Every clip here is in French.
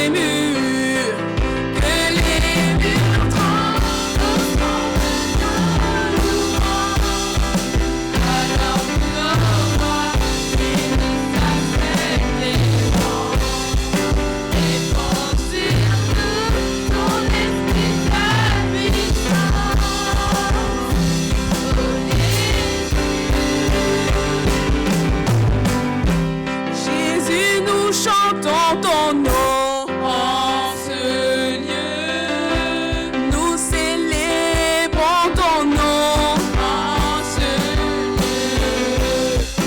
les murs tremblent au son de nos louanges. Alors que nos voix unissent à cette louange. Réponds sur nous ton esprit, ta puissance. Jésus, nous chantons ton nom en ce lieu. Nous célébrons ton nom en ce lieu.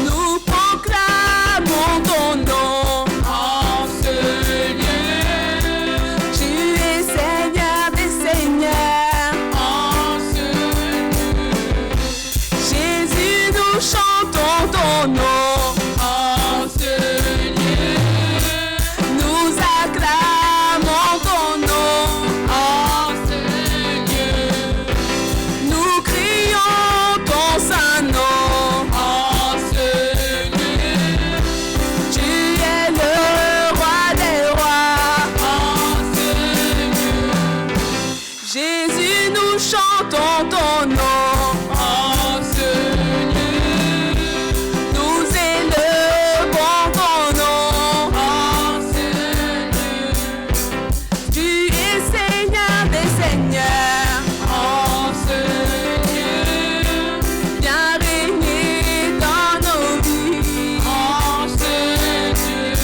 Nous proclamons ton nom en ce lieu. Tu es Seigneur des seigneurs en ce lieu. Jésus, nous chantons ton nom en ce lieu. Nous acclamons ton nom en ce lieu. Nous crions ton saint nom en ce lieu. Tu es le roi des rois en ce lieu. Jésus, nous chantons ton nom en ce lieu. Nous élevons ton nom en ce lieu. Tu es Seigneur des seigneurs en ce lieu. Viens régner dans nos vies en ce lieu.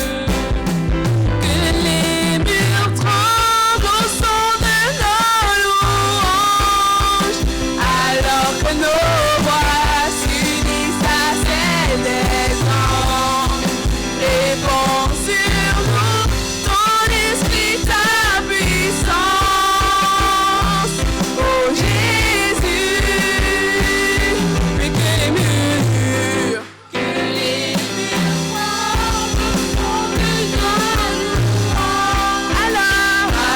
Que les murs tremblent au son de nos louanges. Alors que nos voix s'unissent à celles des anges. Réponds sur nous ton esprit, ta puissance. Oh Jésus, mais que les murs tremblent au son de nos louanges.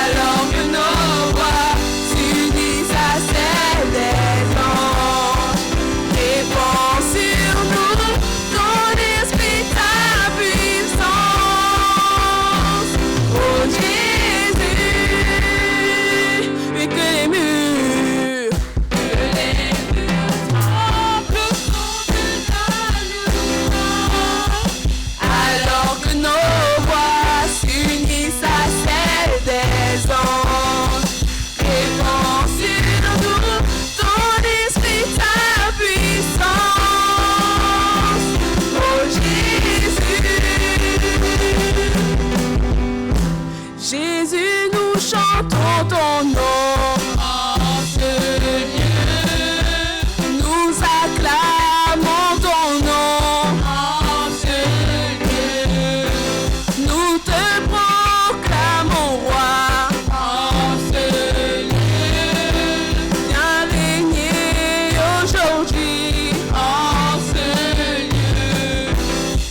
Alors que nos voix s'unissent à celles des anges. Réponds sur nous ton esprit, ta puissance. Oh Jésus, mais que les murs tremblent au son de nos louanges. Alors que nos voix s'unissent à celles des anges. Réponds sur nous ton esprit, ta puissance. Oh Jésus, Jésus, nous chantons ton nom en ce lieu. Nous acclamons ton nom en ce lieu. Nous te proclamons roi en ce lieu. Viens régner aujourd'hui en ce lieu.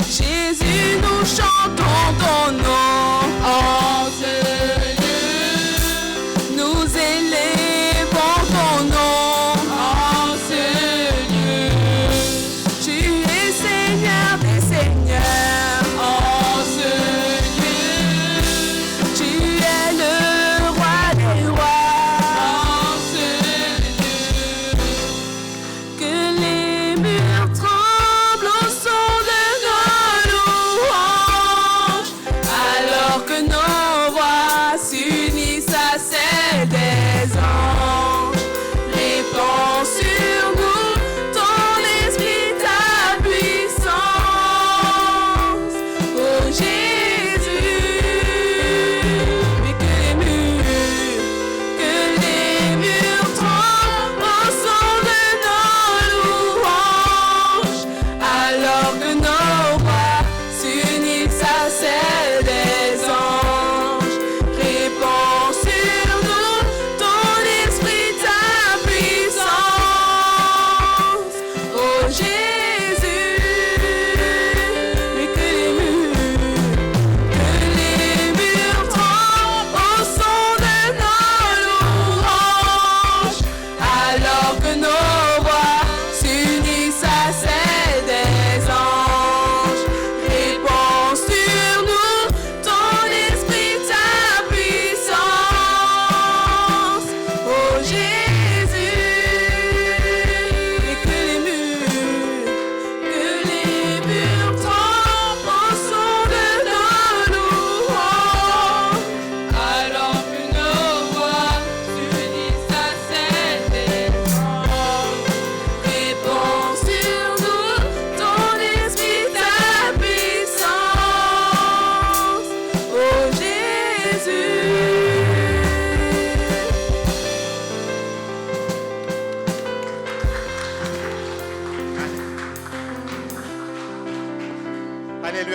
Jésus, nous chantons ton nom en ce lieu. Nous élevons ton nom en ce lieu. Tu es Seigneur des seigneurs en ce lieu. Tu es le roi des rois en ce lieu. Que les murs tremblent au son de nos louanges. Alors que nos voix s'unissent à celles des anges. Réponds sur nous ton esprit, ta puissance. Oh Jésus, mais que les murs tremblent au son de nos louanges. Alors que nos voix s'unissent à celles des anges.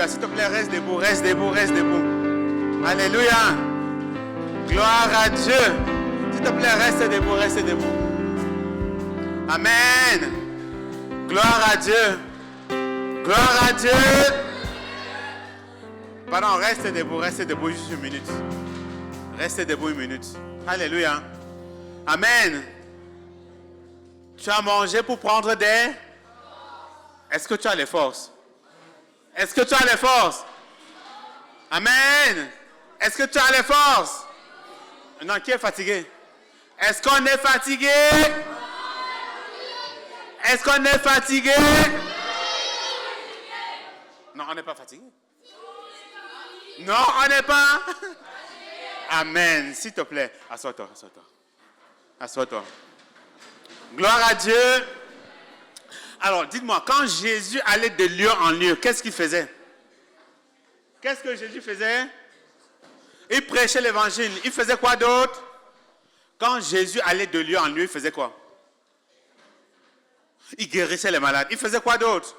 Alléluia. S'il te plaît, reste debout, reste debout, reste debout. Alléluia. Gloire à Dieu. S'il te plaît, reste debout, reste debout. Amen. Gloire à Dieu. Gloire à Dieu. Pardon, reste debout juste une minute. Reste debout une minute. Alléluia. Amen. Tu as mangé pour prendre des... Est-ce que tu as les forces? Est-ce que tu as les forces? Amen. Est-ce que tu as les forces? Non, qui est fatigué? Est-ce qu'on est fatigué? Est-ce qu'on est fatigué? Non, on n'est pas fatigué. Non, on n'est pas. Amen. S'il te plaît, assois-toi, assois-toi. Assois-toi. Gloire à Dieu. Alors, dites-moi, quand Jésus allait de lieu en lieu, qu'est-ce qu'il faisait? Qu'est-ce que Jésus faisait? Il prêchait l'évangile. Il faisait quoi d'autre? Quand Jésus allait de lieu en lieu, il faisait quoi? Il guérissait les malades. Il faisait quoi d'autre?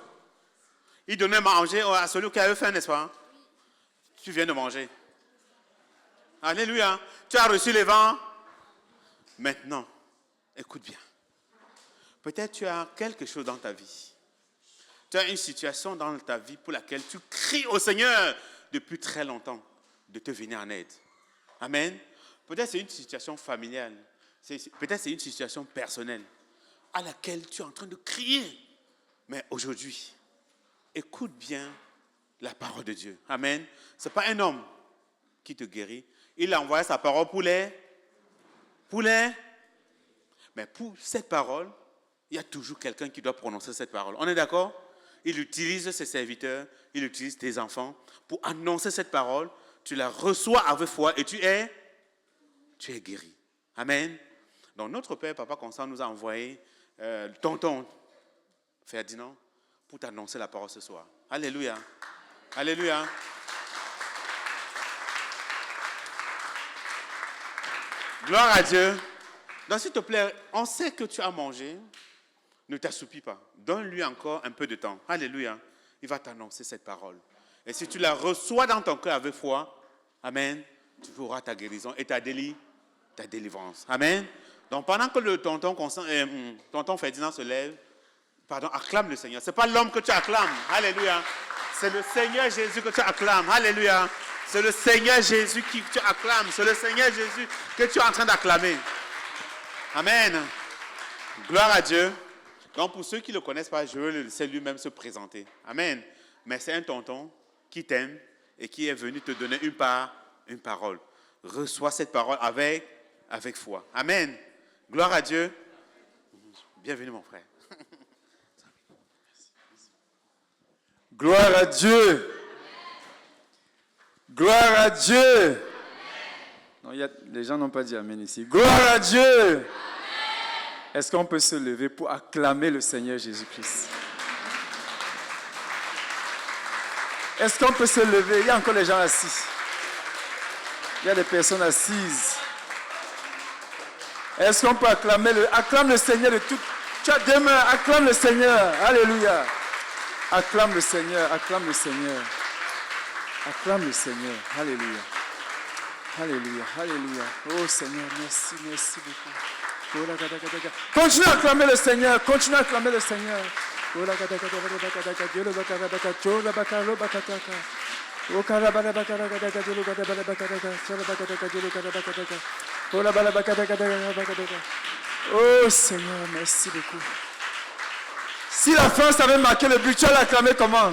Il donnait à manger à celui qui avait faim, n'est-ce pas? Tu viens de manger. Alléluia. Tu as reçu les vents. Maintenant, écoute bien. Peut-être tu as quelque chose dans ta vie. Tu as une situation dans ta vie pour laquelle tu cries au Seigneur depuis très longtemps de te venir en aide. Amen. Peut-être c'est une situation familiale. Peut-être c'est une situation personnelle à laquelle tu es en train de crier. Mais aujourd'hui, écoute bien la parole de Dieu. Amen. Ce n'est pas un homme qui te guérit. Il a envoyé sa parole pour les... Mais pour cette parole, il y a toujours quelqu'un qui doit prononcer cette parole. On est d'accord? Il utilise ses serviteurs, il utilise tes enfants pour annoncer cette parole. Tu la reçois avec foi et tu es guéri. Amen. Donc notre Père, Papa Constant, nous a envoyé tonton Ferdinand pour t'annoncer la parole ce soir. Alléluia. Alléluia. Gloire à Dieu. Donc s'il te plaît, on sait que tu as mangé. Ne t'assoupis pas. Donne-lui encore un peu de temps. Alléluia. Il va t'annoncer cette parole. Et si tu la reçois dans ton cœur avec foi, amen, tu auras ta guérison et ta délivrance. Amen. Donc pendant que le tonton Ferdinand se lève, acclame le Seigneur. Ce n'est pas l'homme que tu acclames. Alléluia. C'est le Seigneur Jésus que tu acclames. Alléluia. C'est le Seigneur Jésus que tu acclames. C'est le Seigneur Jésus que tu es en train d'acclamer. Amen. Gloire à Dieu. Donc pour ceux qui ne le connaissent pas, je vais le laisser lui-même se présenter. Amen. Mais c'est un tonton qui t'aime et qui est venu te donner une parole. Reçois cette parole avec foi. Amen. Gloire à Dieu. Bienvenue mon frère. Gloire à Dieu. Gloire à Dieu. Non, les gens n'ont pas dit amen ici. Gloire à Dieu. Est-ce qu'on peut se lever pour acclamer le Seigneur Jésus-Christ? Est-ce qu'on peut se lever? Il y a encore les gens assis. Il y a des personnes assises. Est-ce qu'on peut acclamer acclame le Seigneur de tout? Tu as deux mains, acclame le Seigneur. Alléluia. Acclame le Seigneur, acclame le Seigneur. Acclame le Seigneur. Alléluia. Alléluia, alléluia. Oh Seigneur, merci, merci beaucoup. Continue à acclamer le Seigneur, continue à acclamer le Seigneur. Oh Seigneur, merci beaucoup. Si la France avait marqué le but, tu allais acclamer comment?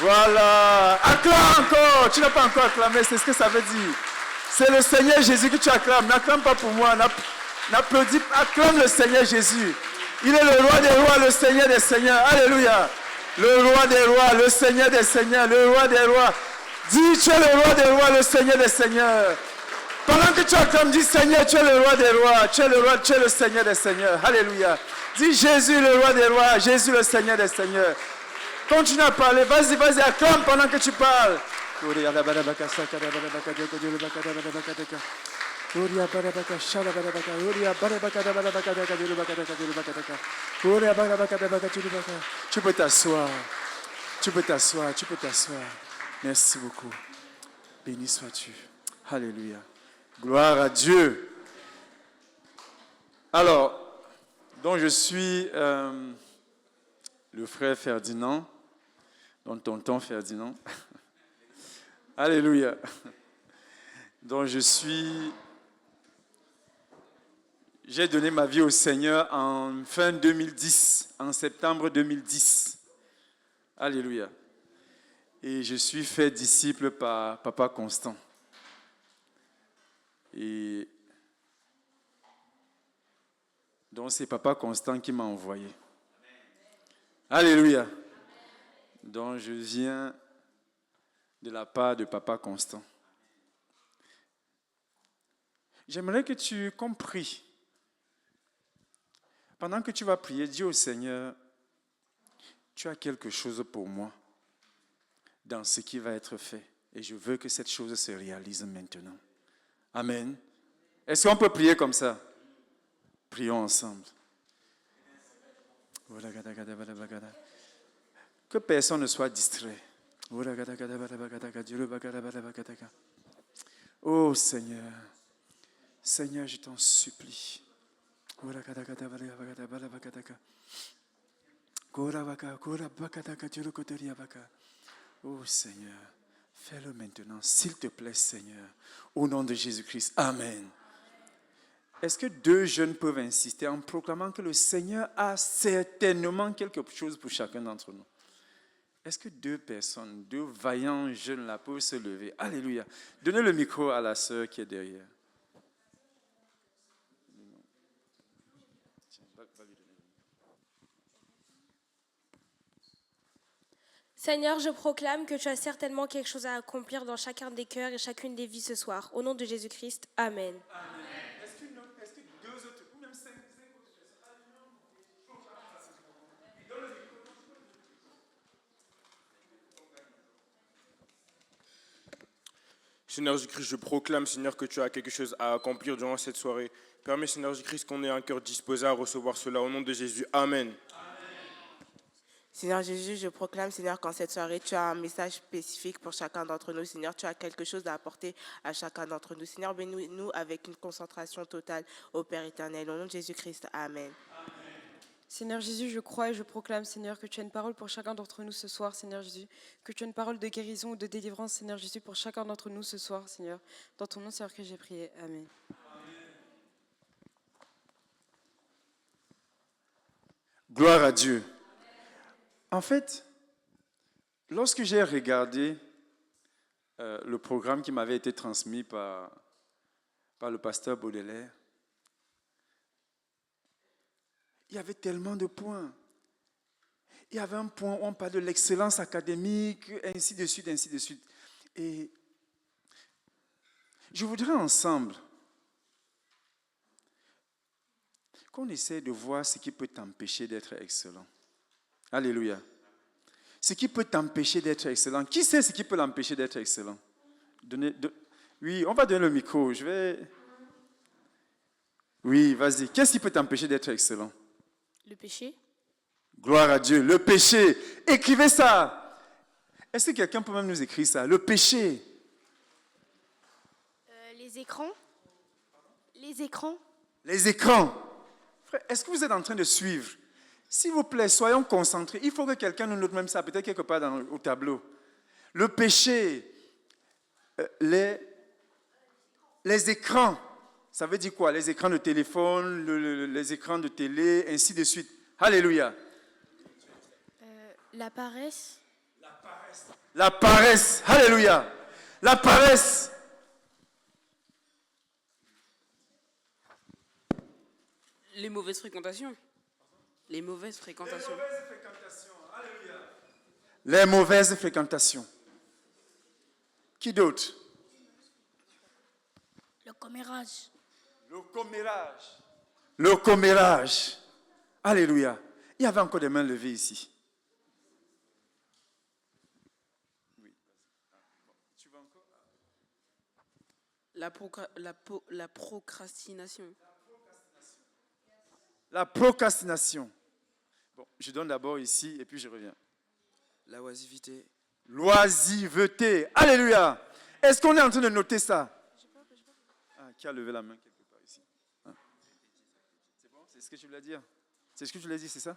Voilà. Acclame encore. Tu n'as pas encore acclamé, c'est ce que ça veut dire. C'est le Seigneur Jésus que tu acclames. N'acclame pas pour moi. N'applaudis pas. Acclame le Seigneur Jésus. Il est le roi des rois, le Seigneur des seigneurs. Alléluia. Le roi des rois, le Seigneur des seigneurs, le roi des rois. Dis, tu es le roi des rois, le Seigneur des seigneurs. Pendant que tu acclames, dis Seigneur, tu es le roi des rois. Tu es le roi, tu es le Seigneur des seigneurs. Alléluia. Dis Jésus, le roi des rois. Jésus, le Seigneur des seigneurs. Continue à parler. Vas-y, vas-y, acclame pendant que tu parles. Tu peux t'asseoir. Tu peux t'asseoir, tu peux t'asseoir. Merci beaucoup. Béni sois-tu. Alléluia. Gloire à Dieu. Alors, donc je suis le frère Ferdinand, donc tonton Ferdinand. Alléluia. Donc j'ai donné ma vie au Seigneur en fin 2010, en septembre 2010. Alléluia. Et je suis fait disciple par Papa Constant. Et donc c'est Papa Constant qui m'a envoyé. Alléluia. Donc je viens de la part de Papa Constant. J'aimerais que tu compris. Pendant que tu vas prier, dis au Seigneur, tu as quelque chose pour moi dans ce qui va être fait. Et je veux que cette chose se réalise maintenant. Amen. Est-ce qu'on peut prier comme ça? Prions ensemble. Que personne ne soit distrait. Oh Seigneur, Seigneur, je t'en supplie. Oh Seigneur, fais-le maintenant, s'il te plaît Seigneur, au nom de Jésus-Christ. Amen. Est-ce que deux jeunes peuvent insister en proclamant que le Seigneur a certainement quelque chose pour chacun d'entre nous? Est-ce que deux personnes, deux vaillants jeunes là peuvent se lever? Alléluia. Donnez le micro à la sœur qui est derrière. Seigneur, je proclame que tu as certainement quelque chose à accomplir dans chacun des cœurs et chacune des vies ce soir. Au nom de Jésus-Christ, Amen. Amen. Est-ce que deux autres, ou même cinq autres personnes? Seigneur Jésus-Christ, je proclame, Seigneur, que tu as quelque chose à accomplir durant cette soirée. Permets, Seigneur Jésus-Christ, qu'on ait un cœur disposé à recevoir cela. Au nom de Jésus, Amen. Seigneur Jésus, je proclame, Seigneur, qu'en cette soirée, tu as un message spécifique pour chacun d'entre nous. Seigneur, tu as quelque chose à apporter à chacun d'entre nous. Seigneur, bénis-nous avec une concentration totale au Père éternel. Au nom de Jésus-Christ, Amen. Seigneur Jésus, je crois et je proclame, Seigneur, que tu as une parole pour chacun d'entre nous ce soir, Seigneur Jésus. Que tu as une parole de guérison ou de délivrance, Seigneur Jésus, pour chacun d'entre nous ce soir, Seigneur. Dans ton nom, Seigneur, que j'ai prié. Amen. Gloire à Dieu. En fait, lorsque j'ai regardé le programme qui m'avait été transmis par le pasteur Baudelaire, il y avait tellement de points. Il y avait un point où on parle de l'excellence académique, ainsi de suite, ainsi de suite. Et je voudrais ensemble qu'on essaie de voir ce qui peut t'empêcher d'être excellent. Alléluia. Ce qui peut t'empêcher d'être excellent. Qui sait ce qui peut l'empêcher d'être excellent? Oui, on va donner le micro. Oui, vas-y. Qu'est-ce qui peut t'empêcher d'être excellent? Le péché? Gloire à Dieu. Le péché. Écrivez ça. Est-ce que quelqu'un peut même nous écrire ça? Le péché. Les écrans? Les écrans? Les écrans. Frère, est-ce que vous êtes en train de suivre? S'il vous plaît, soyons concentrés. Il faut que quelqu'un nous note même ça, peut-être quelque part au tableau. Le péché, les écrans, ça veut dire quoi? Les écrans de téléphone, les écrans de télé, ainsi de suite. Alléluia. La paresse? La paresse. Alléluia. La paresse. Les mauvaises fréquentations. Les mauvaises fréquentations. Alléluia. Les mauvaises fréquentations. Qui d'autre? Le commérage. Le commérage. Le commérage. Alléluia. Il y avait encore des mains levées ici. Oui. Tu vas encore? La procrastination. La procrastination. Bon, je donne d'abord ici et puis je reviens. La oisiveté. L'oisiveté. Alléluia. Est-ce qu'on est en train de noter ça? Qui a levé la main quelque part ici? C'est bon? C'est ce que tu voulais dire? C'est ce que tu voulais dire, c'est ça?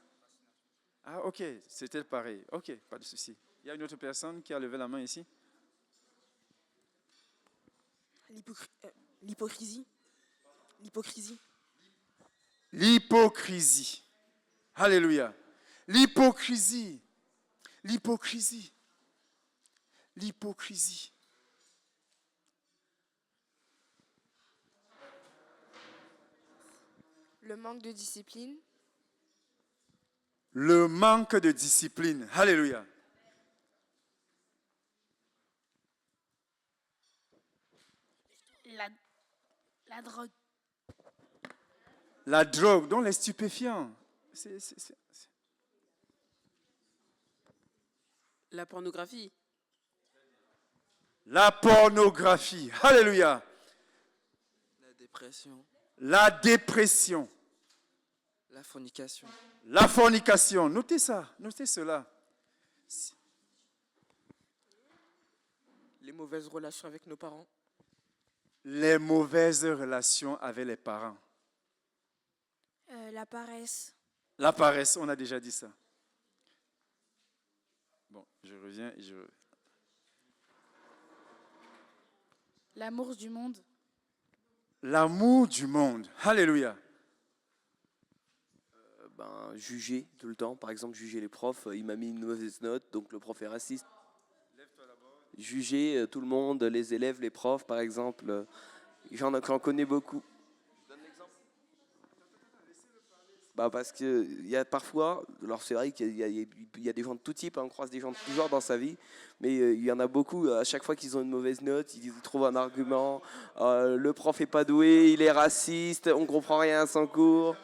Ah, ok. C'était pareil. Ok, pas de souci. Il y a une autre personne qui a levé la main ici? L'hypocrisie. L'hypocrisie. L'hypocrisie. Alléluia. L'hypocrisie. L'hypocrisie. L'hypocrisie. Le manque de discipline. Le manque de discipline. Alléluia. La drogue. La drogue, donc les stupéfiants. La pornographie. La pornographie. Alléluia. La dépression. La dépression. La fornication. La fornication. Notez ça. Notez cela. Les mauvaises relations avec nos parents. Les mauvaises relations avec les parents. La paresse. La paresse, on a déjà dit ça. Bon, je reviens et je... L'amour du monde. L'amour du monde. Alléluia. Juger tout le temps. Par exemple, juger les profs. Il m'a mis une mauvaise note, donc le prof est raciste. Juger tout le monde, les élèves, les profs, par exemple. J'en connais beaucoup. Parce qu'il y a parfois, alors c'est vrai qu'il y a des gens de tout type, on croise des gens de tout genre dans sa vie, mais il y en a beaucoup, à chaque fois qu'ils ont une mauvaise note, ils trouvent un argument, le prof est pas doué, il est raciste, on comprend rien à son cours.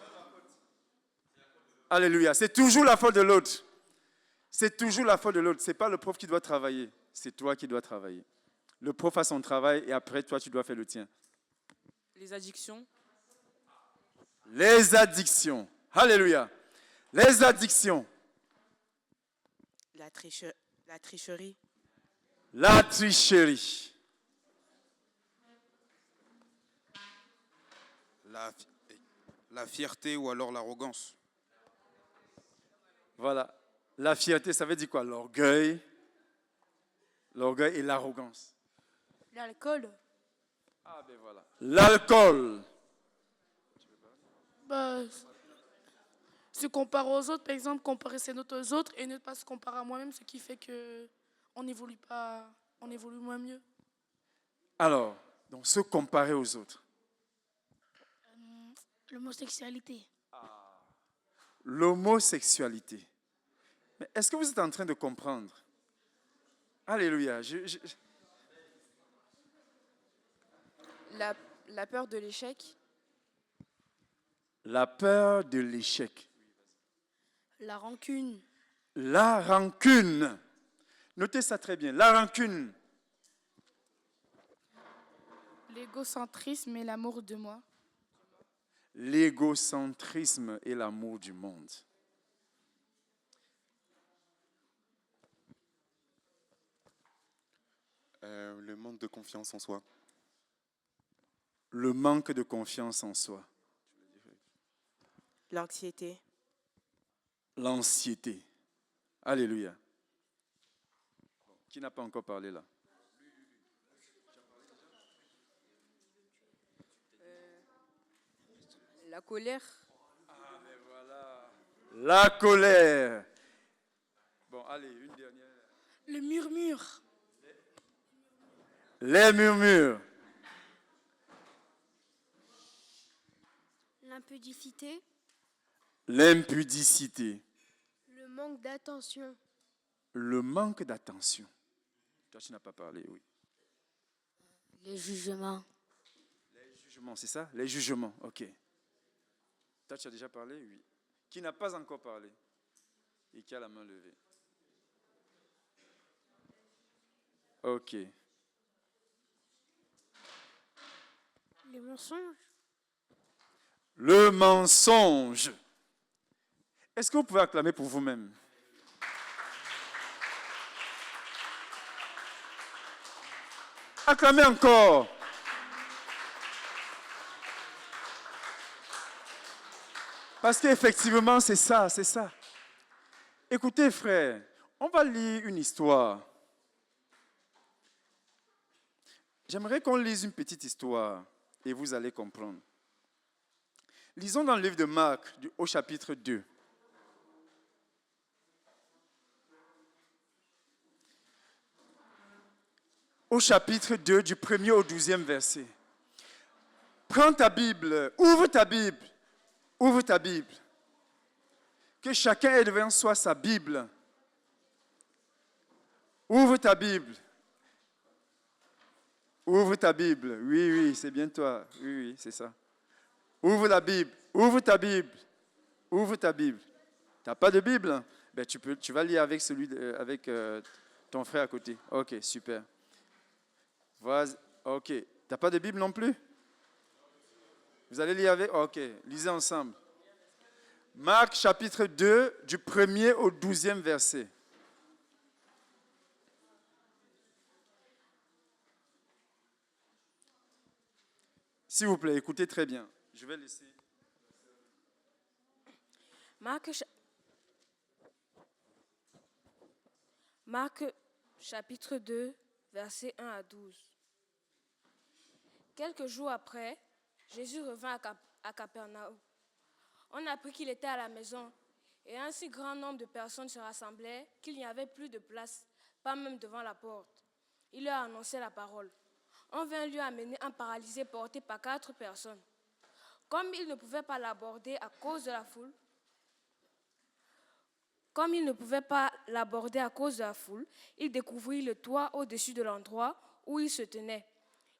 Alléluia. C'est toujours la faute de l'autre. C'est toujours la faute de l'autre. Ce n'est pas le prof qui doit travailler, c'est toi qui dois travailler. Le prof a son travail et après, toi, tu dois faire le tien. Les addictions. Les addictions. Alléluia. Les addictions. La tricherie. La tricherie. La fierté ou alors l'arrogance. Voilà. La fierté, ça veut dire quoi? L'orgueil. L'orgueil et l'arrogance. L'alcool. Ah ben voilà. L'alcool. Se comparer aux autres, par exemple, comparer ses notes aux autres et ne pas se comparer à moi-même, ce qui fait qu'on n'évolue pas, on évolue moins mieux. Alors, donc se comparer aux autres. L'homosexualité. L'homosexualité. Mais est-ce que vous êtes en train de comprendre? Alléluia. La peur de l'échec. La peur de l'échec. La rancune. La rancune. Notez ça très bien. La rancune. L'égocentrisme et l'amour de moi. L'égocentrisme et l'amour du monde. Le manque de confiance en soi. Le manque de confiance en soi. L'anxiété. L'anxiété. Alléluia. Qui n'a pas encore parlé là? La colère. La colère. Bon, allez, une dernière. Le murmure. Les murmures. L'impudicité. L'impudicité. Le manque d'attention. Le manque d'attention. Toi, tu n'as pas parlé, oui. Les jugements. Les jugements, c'est ça? Les jugements, ok. Toi, tu as déjà parlé, oui. Qui n'a pas encore parlé et qui a la main levée? Ok. Les mensonges. Le mensonge. Est-ce que vous pouvez acclamer pour vous-même? Acclamez encore. Parce qu'effectivement, c'est ça, c'est ça. Écoutez, frère, on va lire une histoire. J'aimerais qu'on lise une petite histoire et vous allez comprendre. Lisons dans le livre de Marc, au chapitre 2. Au chapitre 2, du 1er au 12e verset. Prends ta Bible, ouvre ta Bible. Ouvre ta Bible. Que chacun ait devant soi sa Bible. Ouvre ta Bible. Ouvre ta Bible. Oui, oui, c'est bien toi. Oui, oui, c'est ça. Ouvre la Bible. Ouvre ta Bible. Ouvre ta Bible. Tu n'as pas de Bible? Ben, tu vas lire avec, avec ton frère à côté. Ok, super. Vas-y. Ok. Tu n'as pas de Bible non plus? Vous allez lire avec? Ok, lisez ensemble. Marc chapitre 2, du 1er au 12e verset. S'il vous plaît, écoutez très bien. Je vais laisser. Marc chapitre 2, versets 1 à 12. Quelques jours après, Jésus revint à Capernaum. On apprit qu'il était à la maison, et un si grand nombre de personnes se rassemblaient qu'il n'y avait plus de place, pas même devant la porte. Il leur annonçait la parole. On vint lui amener un paralysé porté par 4 personnes. Comme il ne pouvait pas l'aborder à cause de la foule, il découvrit le toit au-dessus de l'endroit où il se tenait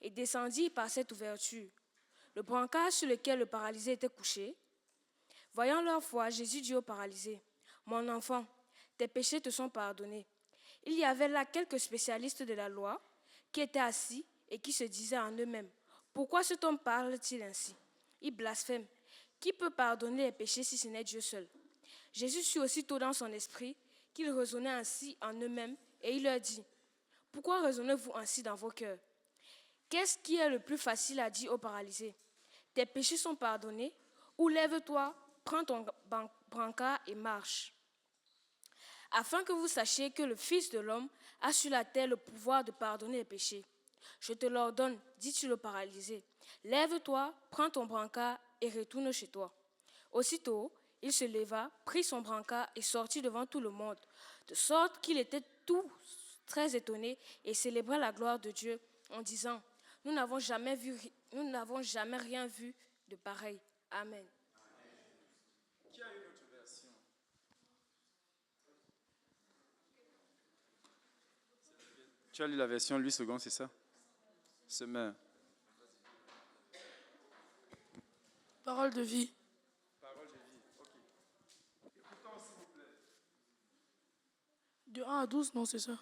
et descendit par cette ouverture. Le brancard sur lequel le paralysé était couché. Voyant leur foi, Jésus dit au paralysé, « Mon enfant, tes péchés te sont pardonnés. » Il y avait là quelques spécialistes de la loi qui étaient assis et qui se disaient en eux-mêmes, « Pourquoi cet homme parle-t-il ainsi? Il blasphème. Qui peut pardonner les péchés si ce n'est Dieu seul? » Jésus sut aussitôt dans son esprit qu'ils raisonnaient ainsi en eux-mêmes et il leur dit, « Pourquoi raisonnez-vous ainsi dans vos cœurs? Qu'est-ce qui est le plus facile à dire au paralysé? Tes péchés sont pardonnés, ou lève-toi, prends ton brancard et marche. Afin que vous sachiez que le Fils de l'homme a sur la terre le pouvoir de pardonner les péchés. Je te l'ordonne, dit-il au paralysé, lève-toi, prends ton brancard et retourne chez toi. Aussitôt, il se leva, prit son brancard et sortit devant tout le monde, de sorte qu'il était tous très étonnés et célébrait la gloire de Dieu en disant, nous n'avons jamais rien vu de pareil. Amen. Qui a une autre version? Tu as lu la version 8 secondes, c'est ça? Semaine. Parole de vie. Parole de vie, ok. Écoutons s'il vous plaît. De 1 à 12, non, c'est ça.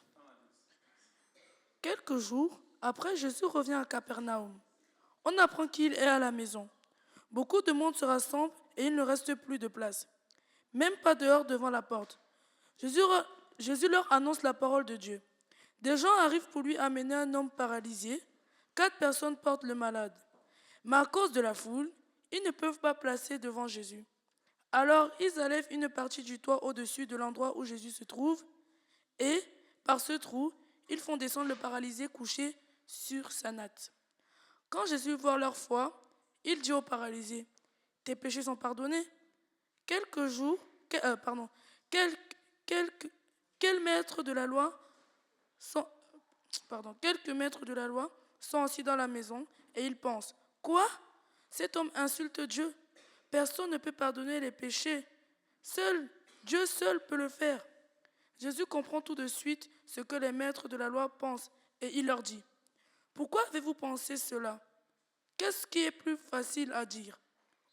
Quelques jours après, Jésus revient à Capernaum. On apprend qu'il est à la maison. Beaucoup de monde se rassemble et il ne reste plus de place. Même pas dehors devant la porte. Jésus leur annonce la parole de Dieu. Des gens arrivent pour lui amener un homme paralysé. 4 personnes portent le malade. Mais à cause de la foule, ils ne peuvent pas placer devant Jésus. Alors, ils enlèvent une partie du toit au-dessus de l'endroit où Jésus se trouve et, par ce trou, ils font descendre le paralysé couché sur sa natte. Quand Jésus voit leur foi, il dit au paralysé, « Tes péchés sont pardonnés. » Quelques maîtres de la loi sont assis dans la maison et ils pensent, « Quoi? Cet homme insulte Dieu. Personne ne peut pardonner les péchés. Dieu seul peut le faire. » Jésus comprend tout de suite ce que les maîtres de la loi pensent et il leur dit, « Pourquoi avez-vous pensé cela? Qu'est-ce qui est plus facile à dire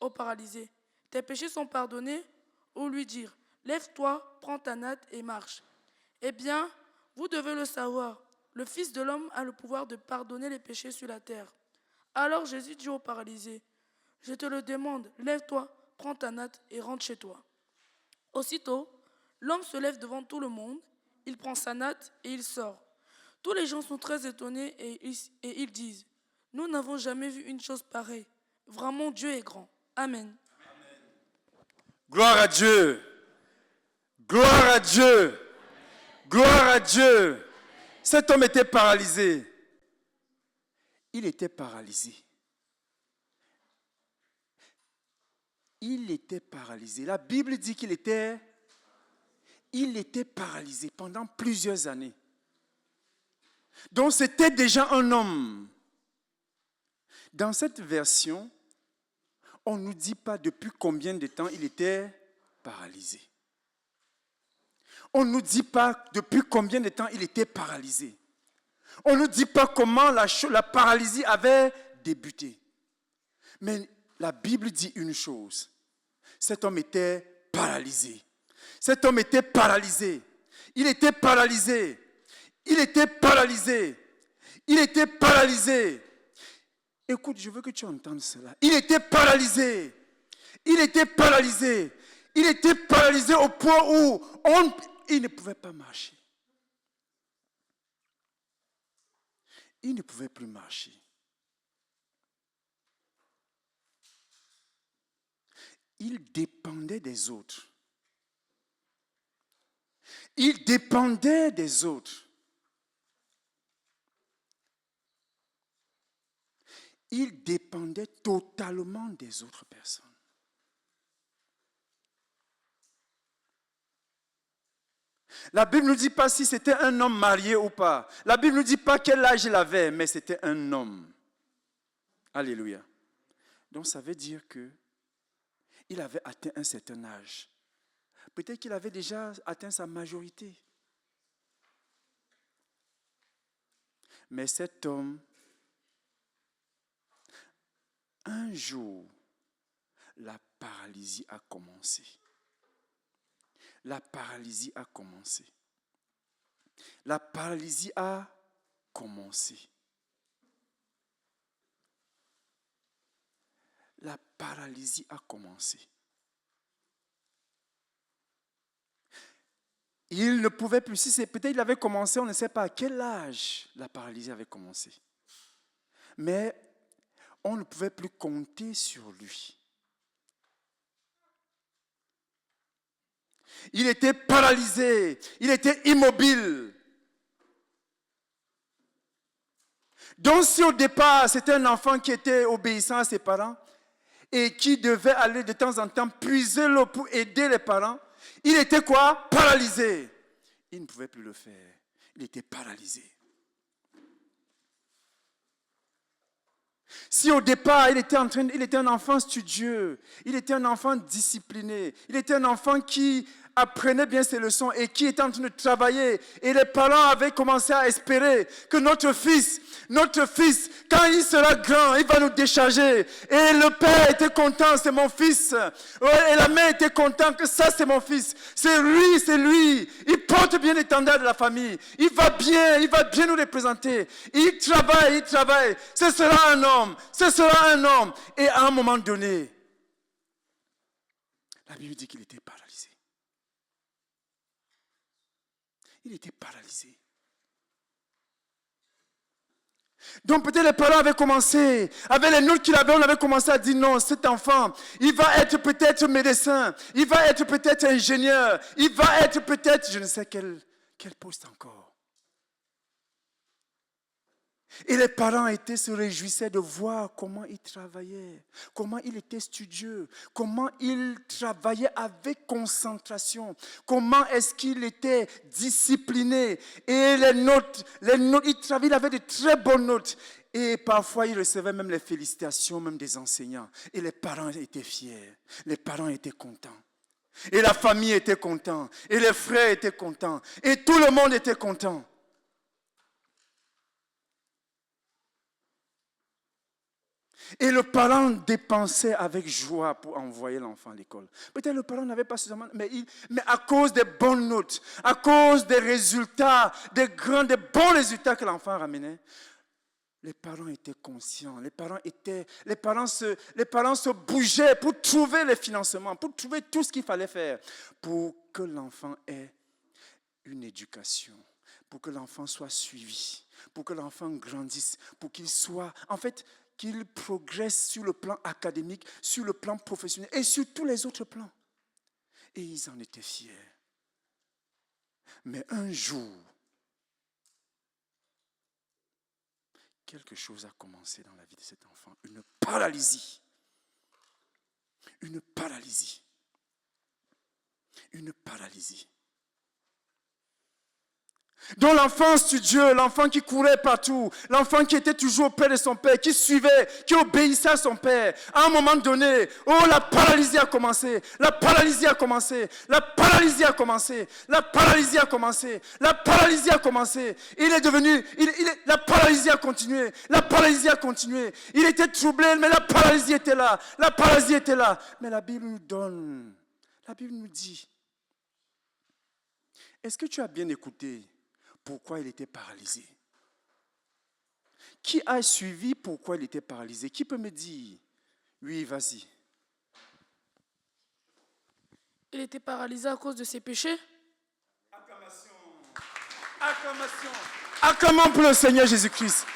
au paralysé? Tes péchés sont pardonnés, ou lui dire, lève-toi, prends ta natte et marche. Eh bien, vous devez le savoir, le Fils de l'homme a le pouvoir de pardonner les péchés sur la terre. » Alors Jésus dit au paralysé, « Je te le demande, lève-toi, prends ta natte et rentre chez toi. » Aussitôt, l'homme se lève devant tout le monde, il prend sa natte et il sort. Tous les gens sont très étonnés et ils disent, nous n'avons jamais vu une chose pareille. Vraiment, Dieu est grand. Amen. Gloire à Dieu. Gloire à Dieu. Gloire à Dieu. Cet homme était paralysé. Il était paralysé. Il était paralysé. La Bible dit qu'il était paralysé pendant plusieurs années. Donc c'était déjà un homme. Dans cette version, on ne nous dit pas depuis combien de temps il était paralysé. On ne nous dit pas depuis combien de temps il était paralysé. On ne nous dit pas comment la paralysie avait débuté. Mais la Bible dit une chose. Cet homme était paralysé. Cet homme était paralysé. Il était paralysé. Il était paralysé. Il était paralysé. Écoute, je veux que tu entendes cela. Il était paralysé. Il était paralysé. Il était paralysé au point où il ne pouvait pas marcher. Il ne pouvait plus marcher. Il dépendait des autres. Il dépendait des autres. Il dépendait totalement des autres personnes. La Bible ne nous dit pas si c'était un homme marié ou pas. La Bible ne nous dit pas quel âge il avait, mais c'était un homme. Alléluia. Donc ça veut dire qu'il avait atteint un certain âge. Peut-être qu'il avait déjà atteint sa majorité. Mais cet homme, un jour, la paralysie a commencé. La paralysie a commencé. La paralysie a commencé. La paralysie a commencé. Il ne pouvait plus, si c'est peut-être il avait commencé, on ne sait pas à quel âge la paralysie avait commencé. Mais on ne pouvait plus compter sur lui. Il était paralysé, il était immobile. Donc si au départ, c'était un enfant qui était obéissant à ses parents et qui devait aller de temps en temps puiser l'eau pour aider les parents, il était quoi? Paralysé. Il ne pouvait plus le faire. Il était paralysé. Si au départ, il était un enfant studieux, il était un enfant discipliné, il était un enfant qui apprenait bien ses leçons et qui était en train de travailler. Et les parents avaient commencé à espérer que notre fils, quand il sera grand, il va nous décharger. Et le père était content, c'est mon fils. Et la mère était contente que ça, c'est mon fils. C'est lui. Il porte bien l'étendard de la famille. Il va bien nous représenter. Il travaille. Ce sera un homme. Et à un moment donné, la Bible dit qu'il était paralysé. Il était paralysé. Donc peut-être les parents avaient commencé, avec les notes qu'il avait, on avait commencé à dire non, cet enfant, il va être peut-être médecin, il va être peut-être ingénieur, il va être peut-être, je ne sais quel poste encore. Et les parents se réjouissaient de voir comment il travaillait, comment il était studieux, comment il travaillait avec concentration, comment est-ce qu'il était discipliné. Et les notes, il avait de très bonnes notes. Et parfois, il recevait même les félicitations, même des enseignants. Et les parents étaient fiers, les parents étaient contents. Et la famille était contente, et les frères étaient contents, et tout le monde était content. Et le parent dépensait avec joie pour envoyer l'enfant à l'école. Peut-être le parent n'avait pas suffisamment, mais à cause des bonnes notes, à cause des résultats, des bons résultats que l'enfant ramenait, les parents étaient conscients. Les parents se bougeaient pour trouver les financements, pour trouver tout ce qu'il fallait faire pour que l'enfant ait une éducation, pour que l'enfant soit suivi, pour que l'enfant grandisse, pour qu'il soit, en fait, qu'il progresse sur le plan académique, sur le plan professionnel et sur tous les autres plans. Et ils en étaient fiers. Mais un jour, quelque chose a commencé dans la vie de cet enfant, une paralysie. Une paralysie. Une paralysie. Dans l'enfant studieux, l'enfant qui courait partout, l'enfant qui était toujours auprès de son père, qui suivait, qui obéissait à son père. À un moment donné, la paralysie a commencé, la paralysie a commencé, la paralysie a commencé, la paralysie a commencé, la paralysie a commencé. Il est devenu, la paralysie a continué, la paralysie a continué. Il était troublé, mais la paralysie était là, la paralysie était là. Mais la Bible nous donne, la Bible nous dit, est-ce que tu as bien écouté pourquoi il était paralysé? Qui a suivi pourquoi il était paralysé? Qui peut me dire? Oui, vas-y. Il était paralysé à cause de ses péchés. Acclamation. Acclamation. Acclamons pour le Seigneur Jésus-Christ.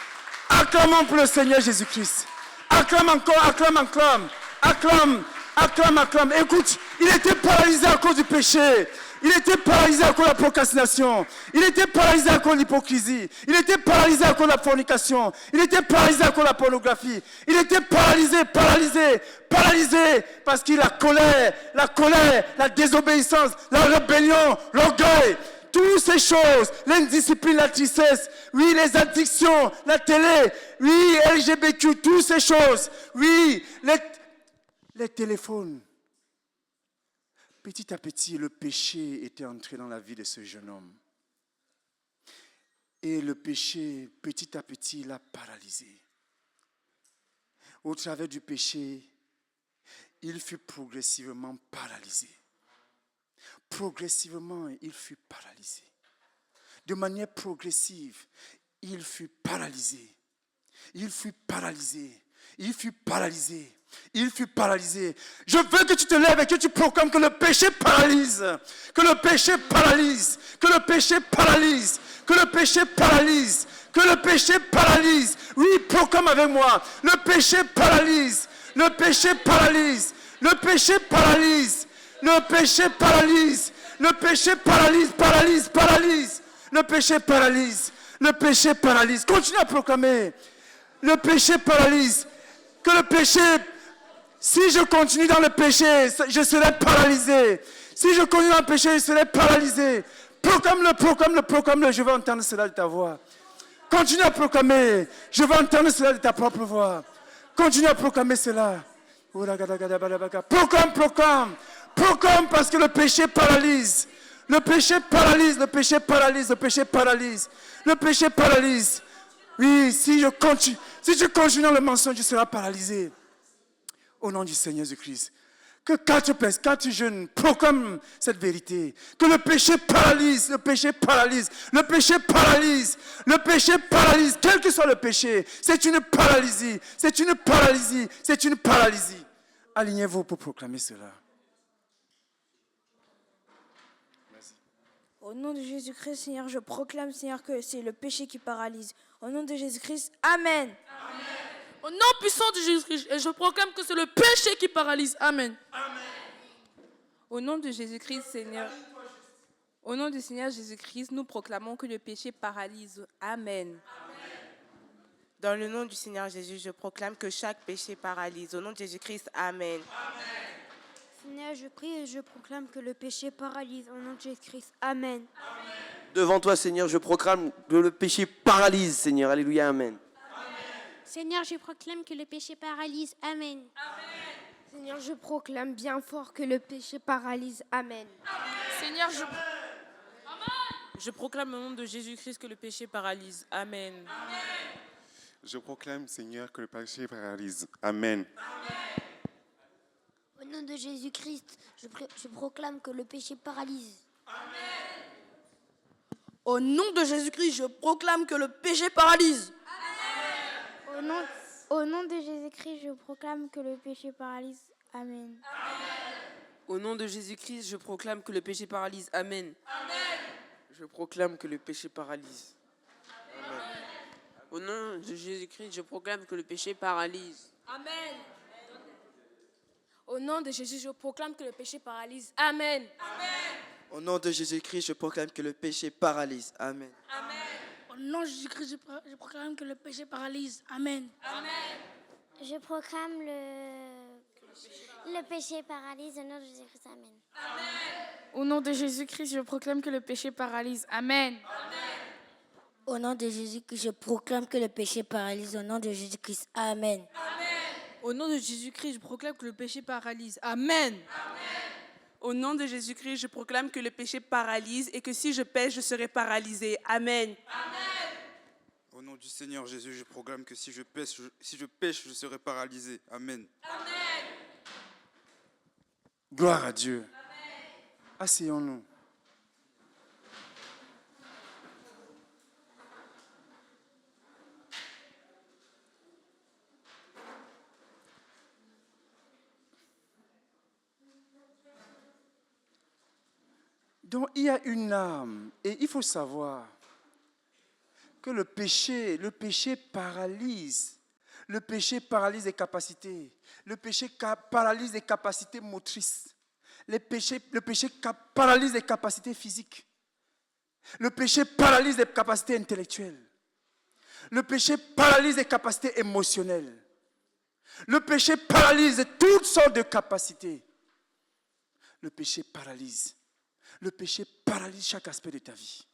Acclamons pour le Seigneur Jésus-Christ. Acclame encore, acclame, acclame. Acclame, acclame, acclame. Écoute, il était paralysé à cause du péché. Il était paralysé à cause de la procrastination. Il était paralysé à cause de l'hypocrisie. Il était paralysé à cause de la fornication. Il était paralysé à cause de la pornographie. Il était paralysé parce qu'il a la colère, la désobéissance, la rébellion, l'orgueil. Toutes ces choses, l'indiscipline, la tristesse, oui, les addictions, la télé, oui, LGBTQ, toutes ces choses, oui, les téléphones. Petit à petit, le péché était entré dans la vie de ce jeune homme. Et le péché, petit à petit, l'a paralysé. Au travers du péché, il fut progressivement paralysé. Progressivement, il fut paralysé. De manière progressive, il fut paralysé. Il fut paralysé. Il fut paralysé. Il fut paralysé. Je veux que tu te lèves et que tu proclames que le péché paralyse. Que le péché paralyse. Que le péché paralyse. Que le péché paralyse. Que le péché paralyse. Oui, proclame avec moi. Le péché paralyse. Le péché paralyse. Le péché paralyse. Le péché paralyse. Le péché paralyse. Paralyse. Paralyse. Le péché paralyse. Le péché paralyse. Continue à proclamer. Le péché paralyse. Que le péché... Si je continue dans le péché, je serai paralysé. Si je continue dans le péché, je serai paralysé. Proclame-le, proclame-le, proclame-le. Je veux entendre cela de ta voix. Continue à proclamer. Je veux entendre cela de ta propre voix. Continue à proclamer cela. Proclame, proclame. Proclame parce que le péché paralyse. Le péché paralyse, le péché paralyse, le péché paralyse. Le péché paralyse. Oui, si tu continues dans le mensonge, tu seras paralysé. Au nom du Seigneur Jésus-Christ. Que 4 jeunes proclament cette vérité. Que le péché paralyse, le péché paralyse, le péché paralyse, le péché paralyse. Quel que soit le péché, c'est une paralysie, c'est une paralysie, c'est une paralysie. Alignez-vous pour proclamer cela. Au nom de Jésus-Christ, Seigneur, je proclame, Seigneur, que c'est le péché qui paralyse. Au nom de Jésus-Christ, Amen. Amen. Au nom puissant de Jésus-Christ, et je proclame que c'est le péché qui paralyse. Amen. Amen. Au nom de Jésus-Christ, Seigneur. Au nom du Seigneur Jésus-Christ, nous proclamons que le péché paralyse. Amen. Dans le nom du Seigneur Jésus, je proclame que chaque péché paralyse. Au nom de Jésus-Christ, Amen. Seigneur, je prie et je proclame que le péché paralyse. Au nom de Jésus-Christ, Amen. Devant toi, Seigneur, je proclame que le péché paralyse, Seigneur. Alléluia, Amen. Seigneur, je proclame que le péché paralyse. Amen. Seigneur, je proclame bien fort que le péché paralyse. Amen. Seigneur, je proclame au nom de Jésus-Christ que le péché paralyse. Amen. Je proclame, Seigneur, que le péché paralyse. Amen. Au nom de Jésus-Christ, je proclame que le péché paralyse. Au nom de Jésus-Christ, je proclame que le péché paralyse. Au nom de Jésus-Christ, je proclame que le péché paralyse. Amen. Au nom de Jésus-Christ, je proclame que le péché paralyse. Amen. je proclame que le péché paralyse. Au nom de Jésus-Christ, je proclame que le péché paralyse. Amen. Au nom de Jésus, je proclame que le péché paralyse. Amen. Au nom de Jésus-Christ, je proclame que le péché paralyse. Amen. Au nom de Jésus-Christ, je proclame que le péché paralyse. Amen. Je proclame le péché paralyse au nom de Jésus-Christ. Amen. Au nom de Jésus-Christ, je proclame que le péché paralyse. Amen. Au nom de Jésus-Christ, je proclame que le péché paralyse. Au nom de Jésus-Christ. Amen. Au nom de Jésus-Christ, je proclame que le péché paralyse. Amen. Au nom de Jésus-Christ, je proclame que le péché paralyse et que si je pêche, je serai paralysé. Amen. Au nom du Seigneur Jésus, je proclame que si je pêche, je serai paralysé. Amen. Gloire à Dieu. Asseyons-nous. Donc il y a une âme et il faut savoir que le péché paralyse. Le péché paralyse les capacités. Le péché paralyse les capacités motrices. Le péché paralyse les capacités physiques. Le péché paralyse les capacités intellectuelles. Le péché paralyse les capacités émotionnelles. Le péché paralyse toutes sortes de capacités. Le péché paralyse. Le péché paralyse chaque aspect de ta vie.